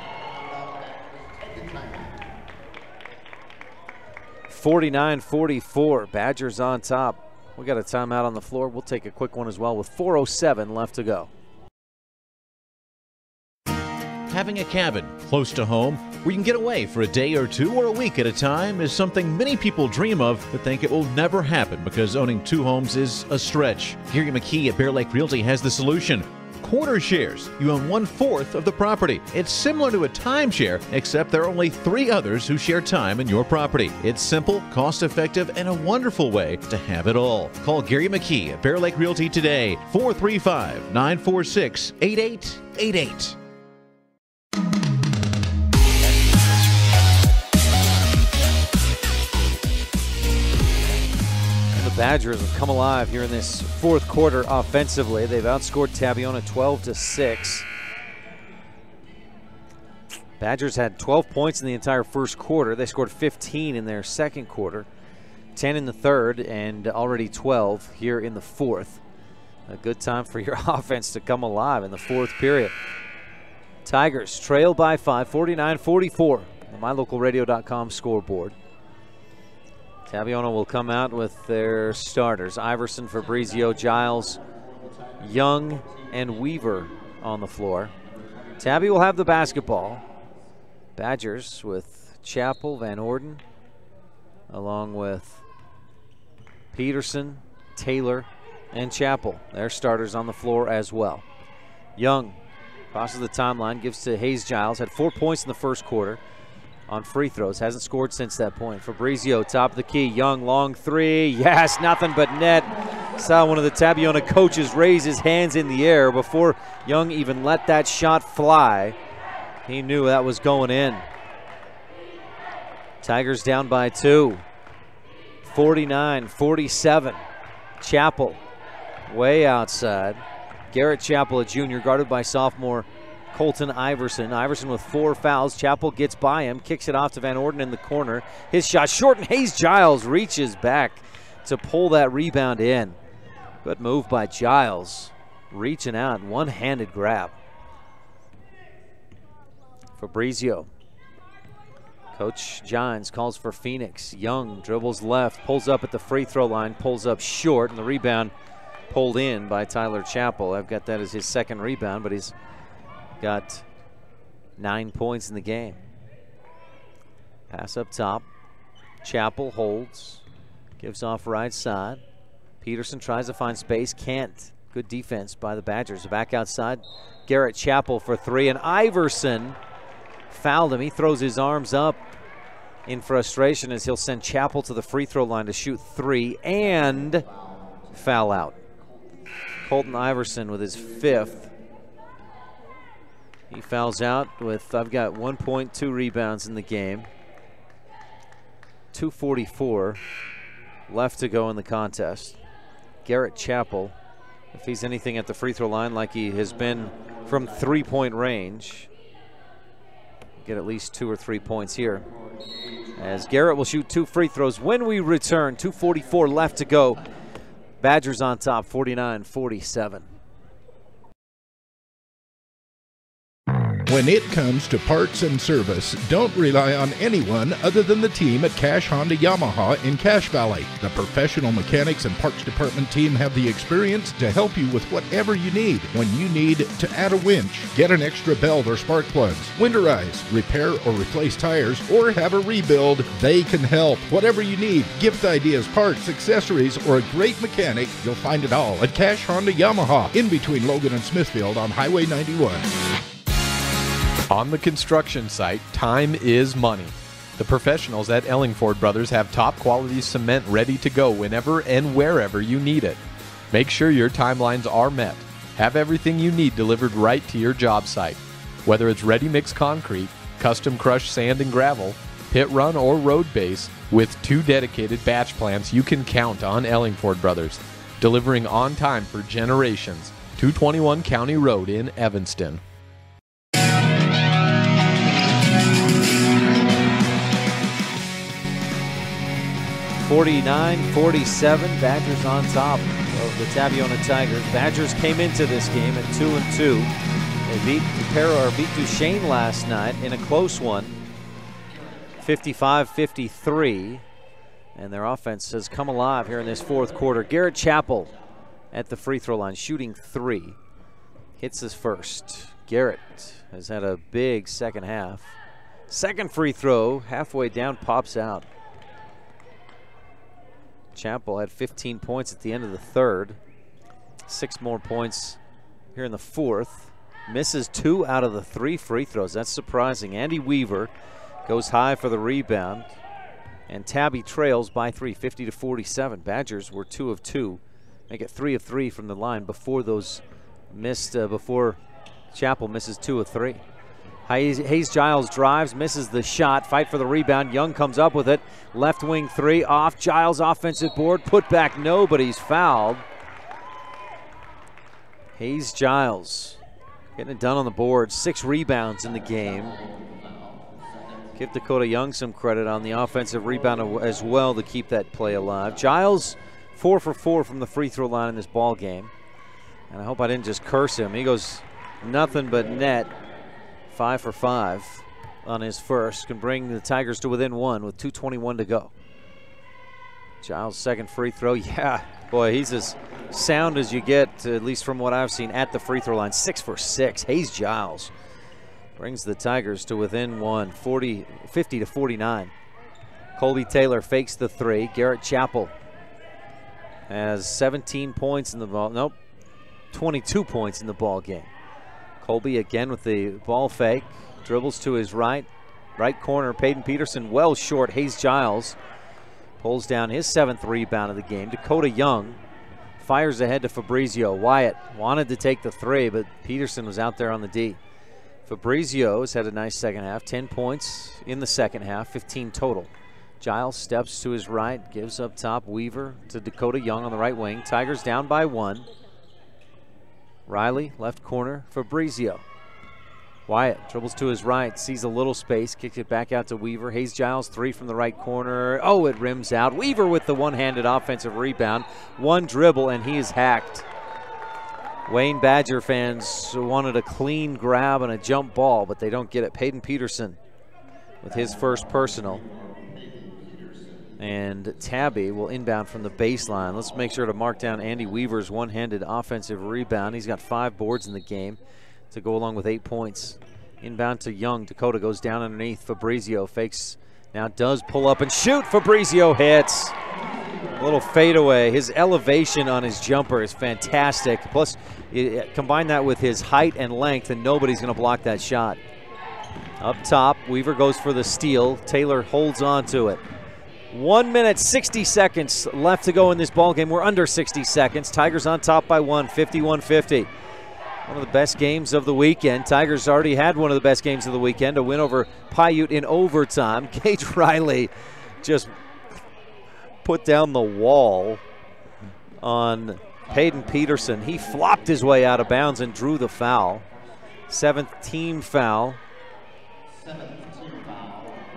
49-44. Badgers on top. We got a timeout on the floor. We'll take a quick one as well with 4:07 left to go. Having a cabin close to home where you can get away for a day or two or a week at a time is something many people dream of but think it will never happen because owning 2 homes is a stretch. Gary McKee at Bear Lake Realty has the solution. Quarter shares. You own 1/4 of the property. It's similar to a timeshare, except there are only 3 others who share time in your property. It's simple, cost-effective, and a wonderful way to have it all. Call Gary McKee at Bear Lake Realty today, 435-946-8888. Badgers have come alive here in this fourth quarter offensively. They've outscored Tabiona 12-6. Badgers had 12 points in the entire first quarter. They scored 15 in their second quarter, 10 in the third, and already 12 here in the fourth. A good time for your offense to come alive in the fourth period. Tigers trail by 5, 49-44. The MyLocalRadio.com scoreboard. Tabiona will come out with their starters. Iverson, Fabrizio, Giles, Young, and Weaver on the floor. Tabby will have the basketball. Badgers with Chappell, Van Orden, along with Peterson, Taylor, and Chappell. Their starters on the floor as well. Young crosses the timeline, gives to Hayes Giles. Had 4 points in the first quarter on free throws. Hasn't scored since that point. Fabrizio, top of the key. Young, long three. Yes, nothing but net. Saw one of the Tabiona coaches raise his hands in the air before Young even let that shot fly. He knew that was going in. Tigers down by 2. 49-47. Chappell way outside. Garrett Chappell, a junior, guarded by sophomore Colton Iverson. Iverson with 4 fouls. Chappell gets by him, kicks it off to Van Orden in the corner. His shot short, and Hayes Giles reaches back to pull that rebound in. Good move by Giles. Reaching out, one-handed grab. Fabrizio. Coach Johns calls for Phoenix. Young dribbles left, pulls up at the free throw line, pulls up short, and the rebound pulled in by Tyler Chappell. I've got that as his second rebound, but he's got 9 points in the game. Pass up top. Chappell holds. Gives off right side. Peterson tries to find space. Can't. Good defense by the Badgers. Back outside. Garrett Chappell for 3. And Iverson fouled him. He throws his arms up in frustration as he'll send Chappell to the free throw line to shoot 3 and foul out. Colton Iverson with his 5th. He fouls out with, I've got 1.2 rebounds in the game. 2:44 left to go in the contest. Garrett Chappell, if he's anything at the free throw line like he has been from 3-point range, get at least 2 or 3 points here. As Garrett will shoot 2 free throws when we return. 2:44 left to go. Badgers on top, 49-47. When it comes to parts and service, don't rely on anyone other than the team at Cash Honda Yamaha in Cache Valley. The professional mechanics and parts department team have the experience to help you with whatever you need. When you need to add a winch, get an extra belt or spark plugs, winterize, repair or replace tires, or have a rebuild, they can help. Whatever you need, gift ideas, parts, accessories, or a great mechanic, you'll find it all at Cash Honda Yamaha in between Logan and Smithfield on Highway 91. On the construction site, time is money. The professionals at Ellingford Brothers have top quality cement ready to go whenever and wherever you need it. Make sure your timelines are met. Have everything you need delivered right to your job site. Whether it's ready-mix concrete, custom crushed sand and gravel, pit run or road base, with 2 dedicated batch plants, you can count on Ellingford Brothers, delivering on time for generations. 221 County Road in Evanston. 49-47, Badgers on top of the Tabiona Tigers. Badgers came into this game at 2-2. They beat Duchesne last night in a close one, 55-53. And their offense has come alive here in this fourth quarter. Garrett Chappell at the free throw line, shooting 3. Hits his first. Garrett has had a big second half. Second free throw, halfway down, pops out. Chappell had 15 points at the end of the third. 6 more points here in the fourth. Misses 2 out of the 3 free throws. That's surprising. Andy Weaver goes high for the rebound. And Tabby trails by 3, 50-47. Badgers were 2 of 2. Make it 3 of 3 from the line before those missed, before Chappell misses 2 of 3. Hayes Giles drives, misses the shot, fight for the rebound. Young comes up with it. Left wing 3 off. Giles offensive board, put back, no, but he's fouled. Hayes Giles getting it done on the board. 6 rebounds in the game. Give Dakota Young some credit on the offensive rebound as well to keep that play alive. Giles 4 for 4 from the free throw line in this ball game. And I hope I didn't just curse him. He goes nothing but net. 5 for 5 on his first. Can bring the Tigers to within 1 with 2:21 to go. Giles' second free throw. Yeah, boy, he's as sound as you get, at least from what I've seen, at the free throw line. 6 for 6. Hayes Giles brings the Tigers to within 1, 50-49. Colby Taylor fakes the 3. Garrett Chappell has 17 points in the ball. Nope, 22 points in the ball game. Colby again with the ball fake. Dribbles to his right corner. Peyton Peterson well short. Hayes Giles pulls down his 7th rebound of the game. Dakota Young fires ahead to Fabrizio. Wyatt wanted to take the 3, but Peterson was out there on the D. Fabrizio has had a nice second half. 10 points in the second half, 15 total. Giles steps to his right, gives up top. Weaver to Dakota Young on the right wing. Tigers down by 1. Riley, left corner, Fabrizio. Wyatt dribbles to his right, sees a little space, kicks it back out to Weaver. Hayes Giles, 3 from the right corner. Oh, it rims out. Weaver with the one-handed offensive rebound. 1 dribble, and he is hacked. Wayne Badger fans wanted a clean grab and a jump ball, but they don't get it. Peyton Peterson with his first personal. And Tabby will inbound from the baseline. Let's make sure to mark down Andy Weaver's one-handed offensive rebound. He's got 5 boards in the game to go along with 8 points. Inbound to Young. Dakota goes down underneath. Fabrizio fakes, now does pull up and shoot. Fabrizio hits. A little fadeaway. His elevation on his jumper is fantastic. Plus, combine that with his height and length, and nobody's going to block that shot. Up top, Weaver goes for the steal. Taylor holds on to it. 1 minute, 60 seconds left to go in this ball game. We're under 60 seconds. Tigers on top by 1, 51-50. One of the best games of the weekend. Tigers already had one of the best games of the weekend, a win over Paiute in overtime. Gage Riley just put down the wall on Peyton Peterson. He flopped his way out of bounds and drew the foul. 7th team foul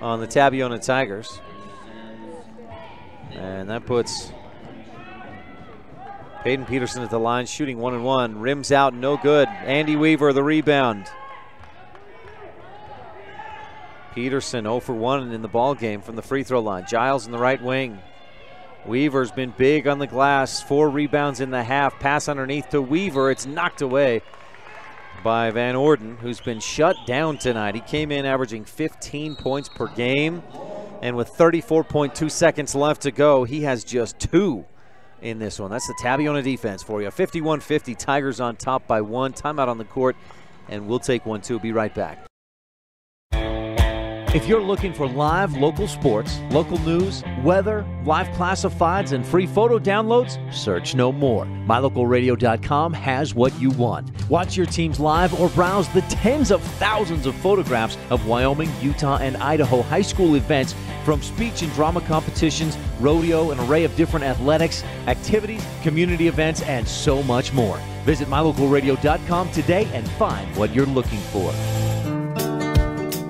on the Tabiona Tigers. And that puts Peyton Peterson at the line, shooting 1-1. Rims out, no good. Andy Weaver, the rebound. Peterson 0 for 1 in the ball game from the free throw line. Giles in the right wing. Weaver's been big on the glass. 4 rebounds in the half. Pass underneath to Weaver. It's knocked away by Van Orden, who's been shut down tonight. He came in averaging 15 points per game. And with 34.2 seconds left to go, he has just 2 in this one. That's the Tabiona defense for you. 51-50, Tigers on top by 1. Timeout on the court, and we'll take 1, too. Be right back. If you're looking for live local sports, local news, weather, live classifieds, and free photo downloads, search no more. MyLocalRadio.com has what you want. Watch your teams live or browse the tens of thousands of photographs of Wyoming, Utah, and Idaho high school events, from speech and drama competitions, rodeo, an array of different athletics, activities, community events, and so much more. Visit MyLocalRadio.com today and find what you're looking for.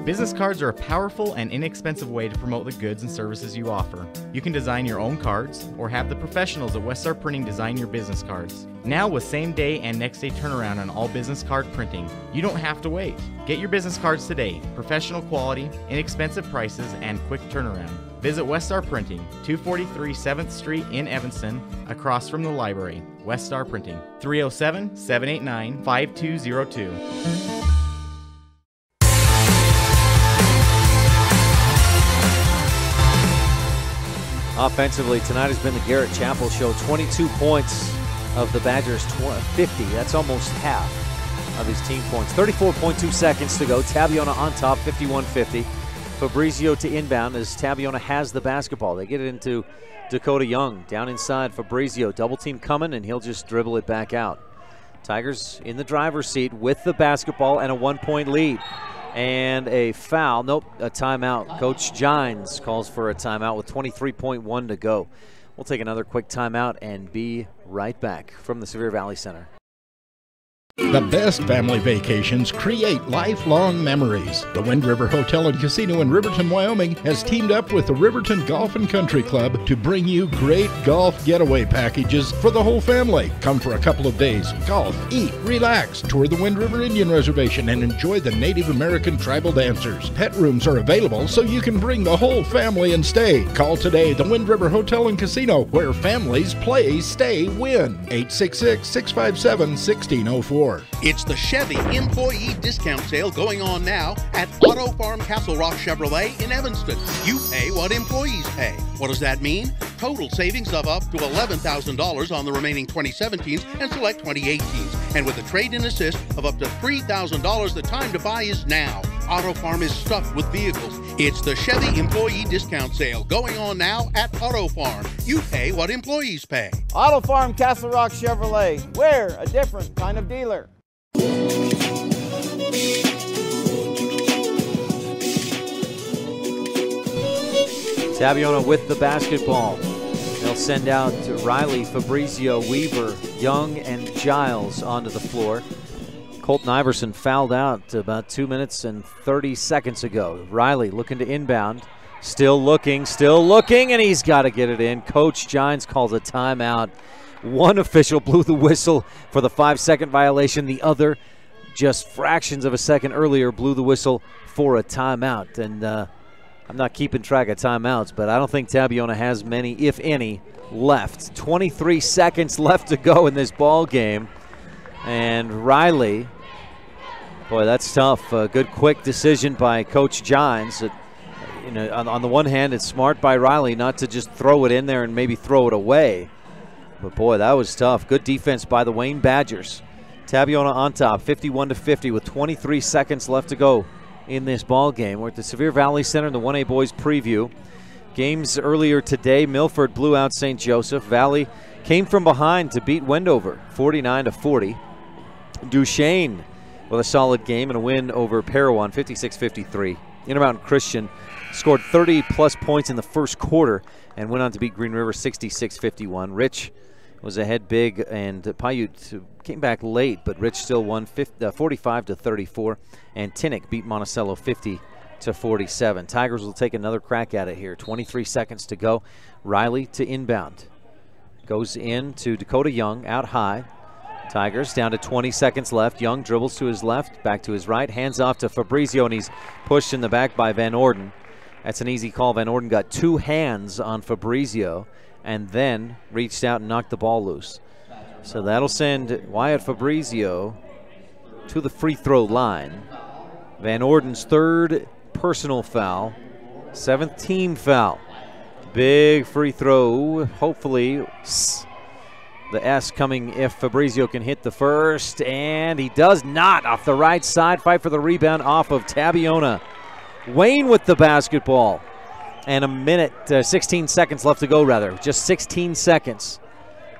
Business cards are a powerful and inexpensive way to promote the goods and services you offer. You can design your own cards or have the professionals at Westar Printing design your business cards. Now with same-day and next-day turnaround on all business card printing, you don't have to wait. Get your business cards today. Professional quality, inexpensive prices, and quick turnaround. Visit Westar Printing, 243 7th Street in Evanston, across from the library. Westar Printing, 307-789-5202. Offensively, tonight has been the Garrett Chappell Show. 22 points of the Badgers' 50. That's almost half of his team points. 34.2 seconds to go. Tabiona on top, 51-50. Fabrizio to inbound as Tabiona has the basketball. They get it into Dakota Young. Down inside, Fabrizio. Double team coming, and he'll just dribble it back out. Tigers in the driver's seat with the basketball and a 1-point lead. And a foul. Nope, a timeout. Coach Gines calls for a timeout with 23.1 to go. We'll take another quick timeout and be right back from the Sevier Valley Center. The best family vacations create lifelong memories. The Wind River Hotel and Casino in Riverton, Wyoming has teamed up with the Riverton Golf and Country Club to bring you great golf getaway packages for the whole family. Come for a couple of days, golf, eat, relax, tour the Wind River Indian Reservation, and enjoy the Native American tribal dancers. Pet rooms are available so you can bring the whole family and stay. Call today the Wind River Hotel and Casino, where families play, stay, win. 866-657-1604. It's the Chevy Employee Discount Sale going on now at Auto Farm Castle Rock Chevrolet in Evanston. You pay what employees pay. What does that mean? Total savings of up to $11,000 on the remaining 2017s and select 2018s. And with a trade-in assist of up to $3,000, the time to buy is now. Auto Farm is stuffed with vehicles. It's the Chevy Employee Discount Sale going on now at Auto Farm. You pay what employees pay. Auto Farm Castle Rock Chevrolet. We're a different kind of dealer. Tabiona with the basketball. They'll send out Riley, Fabrizio, Weaver, Young, and Giles onto the floor. Colton Iverson fouled out about 2 minutes and 30 seconds ago. Riley looking to inbound. Still looking, and he's got to get it in. Coach Gines calls a timeout. One official blew the whistle for the 5-second violation. The other, just fractions of a second earlier, blew the whistle for a timeout. And I'm not keeping track of timeouts, but I don't think Tabiona has many, if any, left. 23 seconds left to go in this ball game. And Riley, boy, that's tough. A good quick decision by Coach Gines. You know, on the one hand, it's smart by Riley not to just throw it in there and maybe throw it away. But boy, that was tough. Good defense by the Wayne Badgers. Tabiona on top, 51-50 with 23 seconds left to go in this ball game. We're at the Sevier Valley Center in the 1A Boys preview. Games earlier today, Milford blew out St. Joseph. Valley came from behind to beat Wendover, 49-40. Duchesne with a solid game and a win over Parowan, 56-53. Intermountain Christian scored 30-plus points in the first quarter and went on to beat Green River 66-51. Rich was ahead big, and Paiute came back late, but Rich still won 45-34, and Tinnick beat Monticello 50-47. Tigers will take another crack at it here. 23 seconds to go. Riley to inbound. Goes in to Dakota Young, out high. Tigers down to 20 seconds left. Young dribbles to his left, back to his right, hands off to Fabrizio, and he's pushed in the back by Van Orden. That's an easy call. Van Orden got two hands on Fabrizio and then reached out and knocked the ball loose. So that'll send Wyatt Fabrizio to the free throw line. Van Orden's third personal foul, seventh team foul. Big free throw, hopefully the S coming if Fabrizio can hit the first, and he does not. Off the right side, fight for the rebound off of Tabiona. Wayne with the basketball. And a minute, 16 seconds left to go, rather. Just 16 seconds.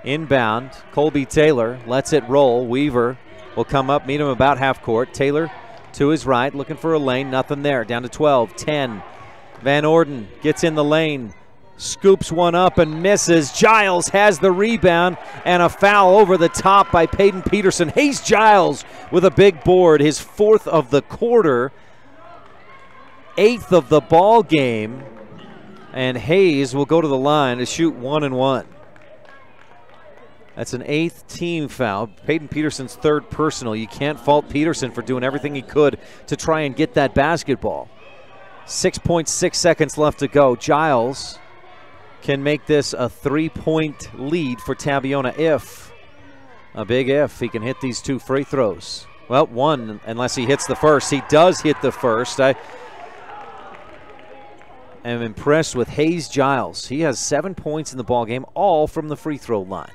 Inbound, Colby Taylor lets it roll. Weaver will come up, meet him about half court. Taylor to his right, looking for a lane, nothing there. Down to 12, 10. Van Orden gets in the lane, scoops one up and misses. Giles has the rebound, and a foul over the top by Peyton Peterson. Hayes Giles with a big board, his fourth of the quarter. 8th of the ball game. And Hayes will go to the line to shoot 1 and 1. That's an 8th team foul. Peyton Peterson's 3rd personal. You can't fault Peterson for doing everything he could to try and get that basketball. 6.6 seconds left to go. Giles can make this a 3-point lead for Tabiona if, a big if, he can hit these 2 free throws. Well, 1, unless he hits the first. He does hit the first. I am impressed with Hayes Giles. He has 7 points in the ball game, all from the free throw line.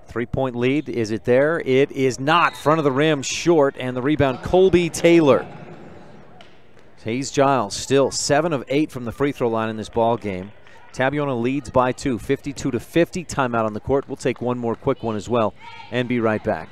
3-point lead, is it there? It is not. Front of the rim, short, and the rebound, Colby Taylor. Hayes Giles still 7 of 8 from the free throw line in this ball game. Tabiona leads by 2, 52-50. Timeout on the court. We'll take one more quick one as well and be right back.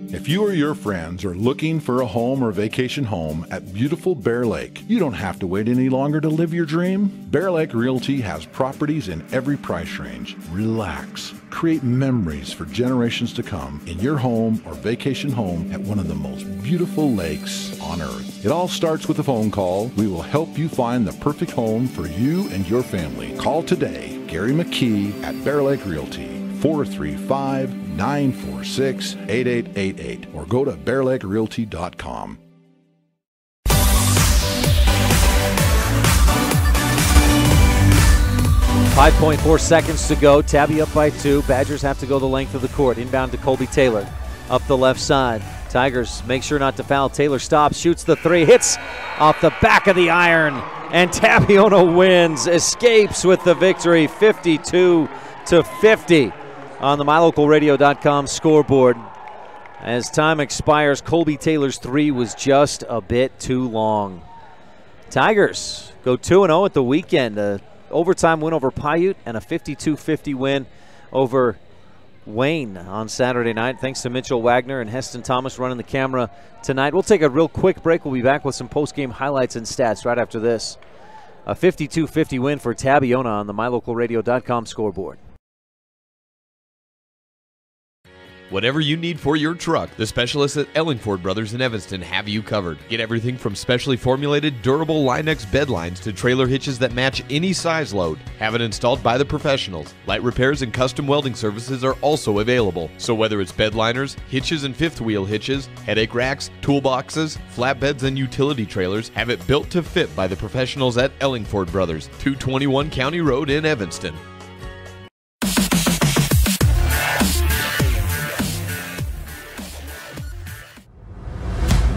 If you or your friends are looking for a home or vacation home at beautiful Bear Lake, you don't have to wait any longer to live your dream. Bear Lake Realty has properties in every price range. Relax. Create memories for generations to come in your home or vacation home at one of the most beautiful lakes on earth. It all starts with a phone call. We will help you find the perfect home for you and your family. Call today, Gary McKee at Bear Lake Realty. 435-946-8888 or go to bearlakerealty.com. 5.4 seconds to go. Tabby up by 2. Badgers have to go the length of the court. Inbound to Colby Taylor. Up the left side. Tigers make sure not to foul. Taylor stops, shoots the 3, hits off the back of the iron. And Tabiona wins, escapes with the victory, 52-50. On the MyLocalRadio.com scoreboard. As time expires, Colby Taylor's 3 was just a bit too long. Tigers go 2-0 at the weekend. A overtime win over Paiute and a 52-50 win over Wayne on Saturday night. Thanks to Mitchell Wagner and Heston Thomas running the camera tonight. We'll take a real quick break. We'll be back with some post-game highlights and stats right after this. A 52-50 win for Tabiona on the MyLocalRadio.com scoreboard. Whatever you need for your truck, the specialists at Ellingford Brothers in Evanston have you covered. Get everything from specially formulated, durable Line-X bed lines to trailer hitches that match any size load. Have it installed by the professionals. Light repairs and custom welding services are also available. So whether it's bed liners, hitches and fifth wheel hitches, headache racks, toolboxes, flatbeds, and utility trailers, have it built to fit by the professionals at Ellingford Brothers, 221 County Road in Evanston.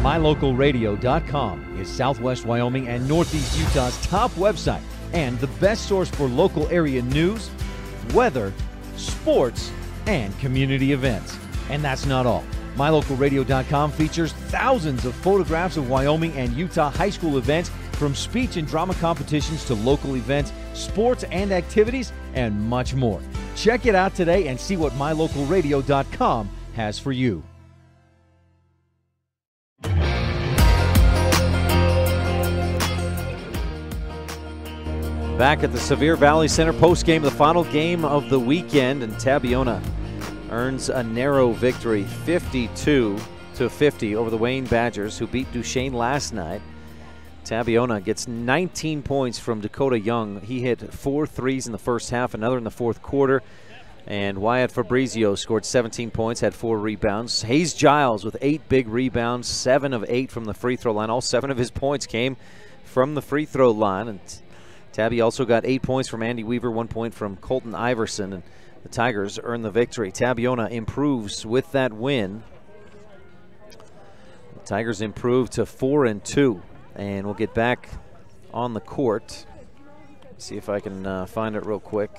MyLocalRadio.com is Southwest Wyoming and Northeast Utah's top website and the best source for local area news, weather, sports, and community events. And that's not all. MyLocalRadio.com features thousands of photographs of Wyoming and Utah high school events, from speech and drama competitions to local events, sports and activities, and much more. Check it out today and see what MyLocalRadio.com has for you. Back at the SEVIER Valley Center, post-game, the final game of the weekend, and Tabiona earns a narrow victory, 52-50 over the Wayne Badgers, who beat Duchesne last night. Tabiona gets 19 points from Dakota Young. He hit 4 threes in the first half, another in the fourth quarter. And Wyatt Fabrizio scored 17 points, had 4 rebounds. Hayes Giles with 8 big rebounds, 7 of 8 from the free throw line. All 7 of his points came from the free throw line. And Tabby also got 8 points from Andy Weaver, 1 point from Colton Iverson, and the Tigers earn the victory. Tabiona improves with that win. The Tigers improve to 4-2, and we'll get back on the court. See if I can find it real quick.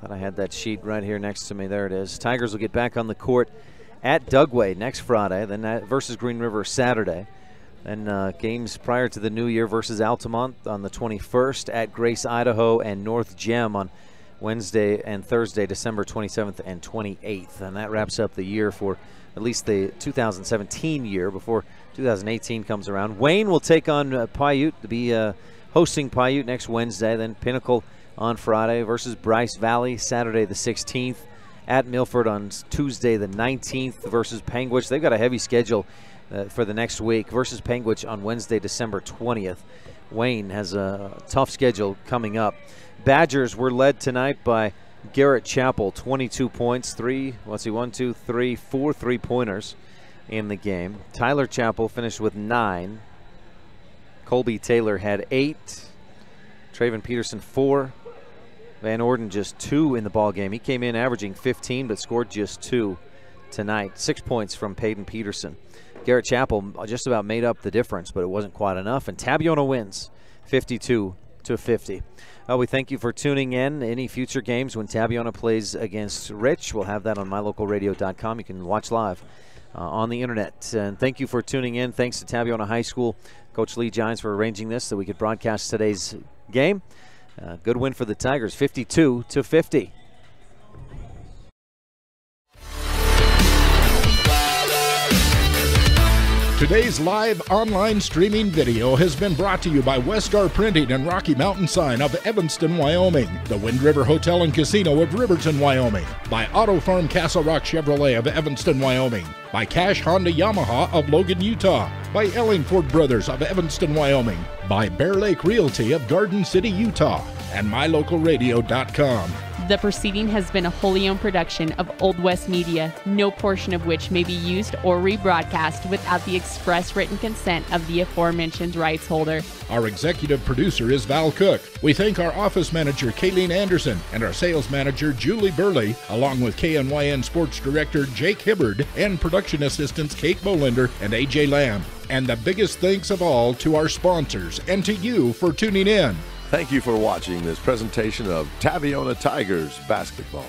Thought I had that sheet right here next to me. There it is. Tigers will get back on the court at Dugway next Friday, then versus Green River Saturday. Then games prior to the new year versus Altamont on the 21st, at Grace, Idaho, and North Gem on Wednesday and Thursday, December 27th and 28th. And that wraps up the year for at least the 2017 year before 2018 comes around. Wayne will take on Paiute to be hosting Paiute next Wednesday. Then Pinnacle on Friday versus Bryce Valley Saturday the 16th. At Milford on Tuesday the 19th versus Panguitch. They've got a heavy schedule for the next week versus Panguitch on Wednesday, December 20th. Wayne has a tough schedule coming up. Badgers were led tonight by Garrett Chappell, 22 points, 4 3-pointers in the game. Tyler Chappell finished with 9. Colby Taylor had 8. Traven Peterson 4. Van Orden just 2 in the ball game. He came in averaging 15 but scored just 2 tonight. 6 points from Peyton Peterson. Garrett Chappell just about made up the difference, but it wasn't quite enough. And Tabiona wins 52-50. We thank you for tuning in. Any future games when Tabiona plays against Rich, we'll have that on mylocalradio.com. You can watch live on the internet. And thank you for tuning in. Thanks to Tabiona High School, Coach Lee Gines, for arranging this so we could broadcast today's game. Good win for the Tigers, 52-50. Today's live online streaming video has been brought to you by Westar Printing and Rocky Mountain Sign of Evanston, Wyoming, the Wind River Hotel and Casino of Riverton, Wyoming, by Auto Farm Castle Rock Chevrolet of Evanston, Wyoming, by Cash Honda Yamaha of Logan, Utah, by Ellingford Brothers of Evanston, Wyoming, by Bear Lake Realty of Garden City, Utah, and mylocalradio.com. The proceeding has been a wholly owned production of Old West Media, no portion of which may be used or rebroadcast without the express written consent of the aforementioned rights holder. Our executive producer is Val Cook. We thank our office manager, Kayleen Anderson, and our sales manager, Julie Burley, along with KNYN Sports Director, Jake Hibbard, and production assistants, Kate Bolinder and AJ Lamb. And the biggest thanks of all to our sponsors and to you for tuning in. Thank you for watching this presentation of Tabiona Tigers basketball.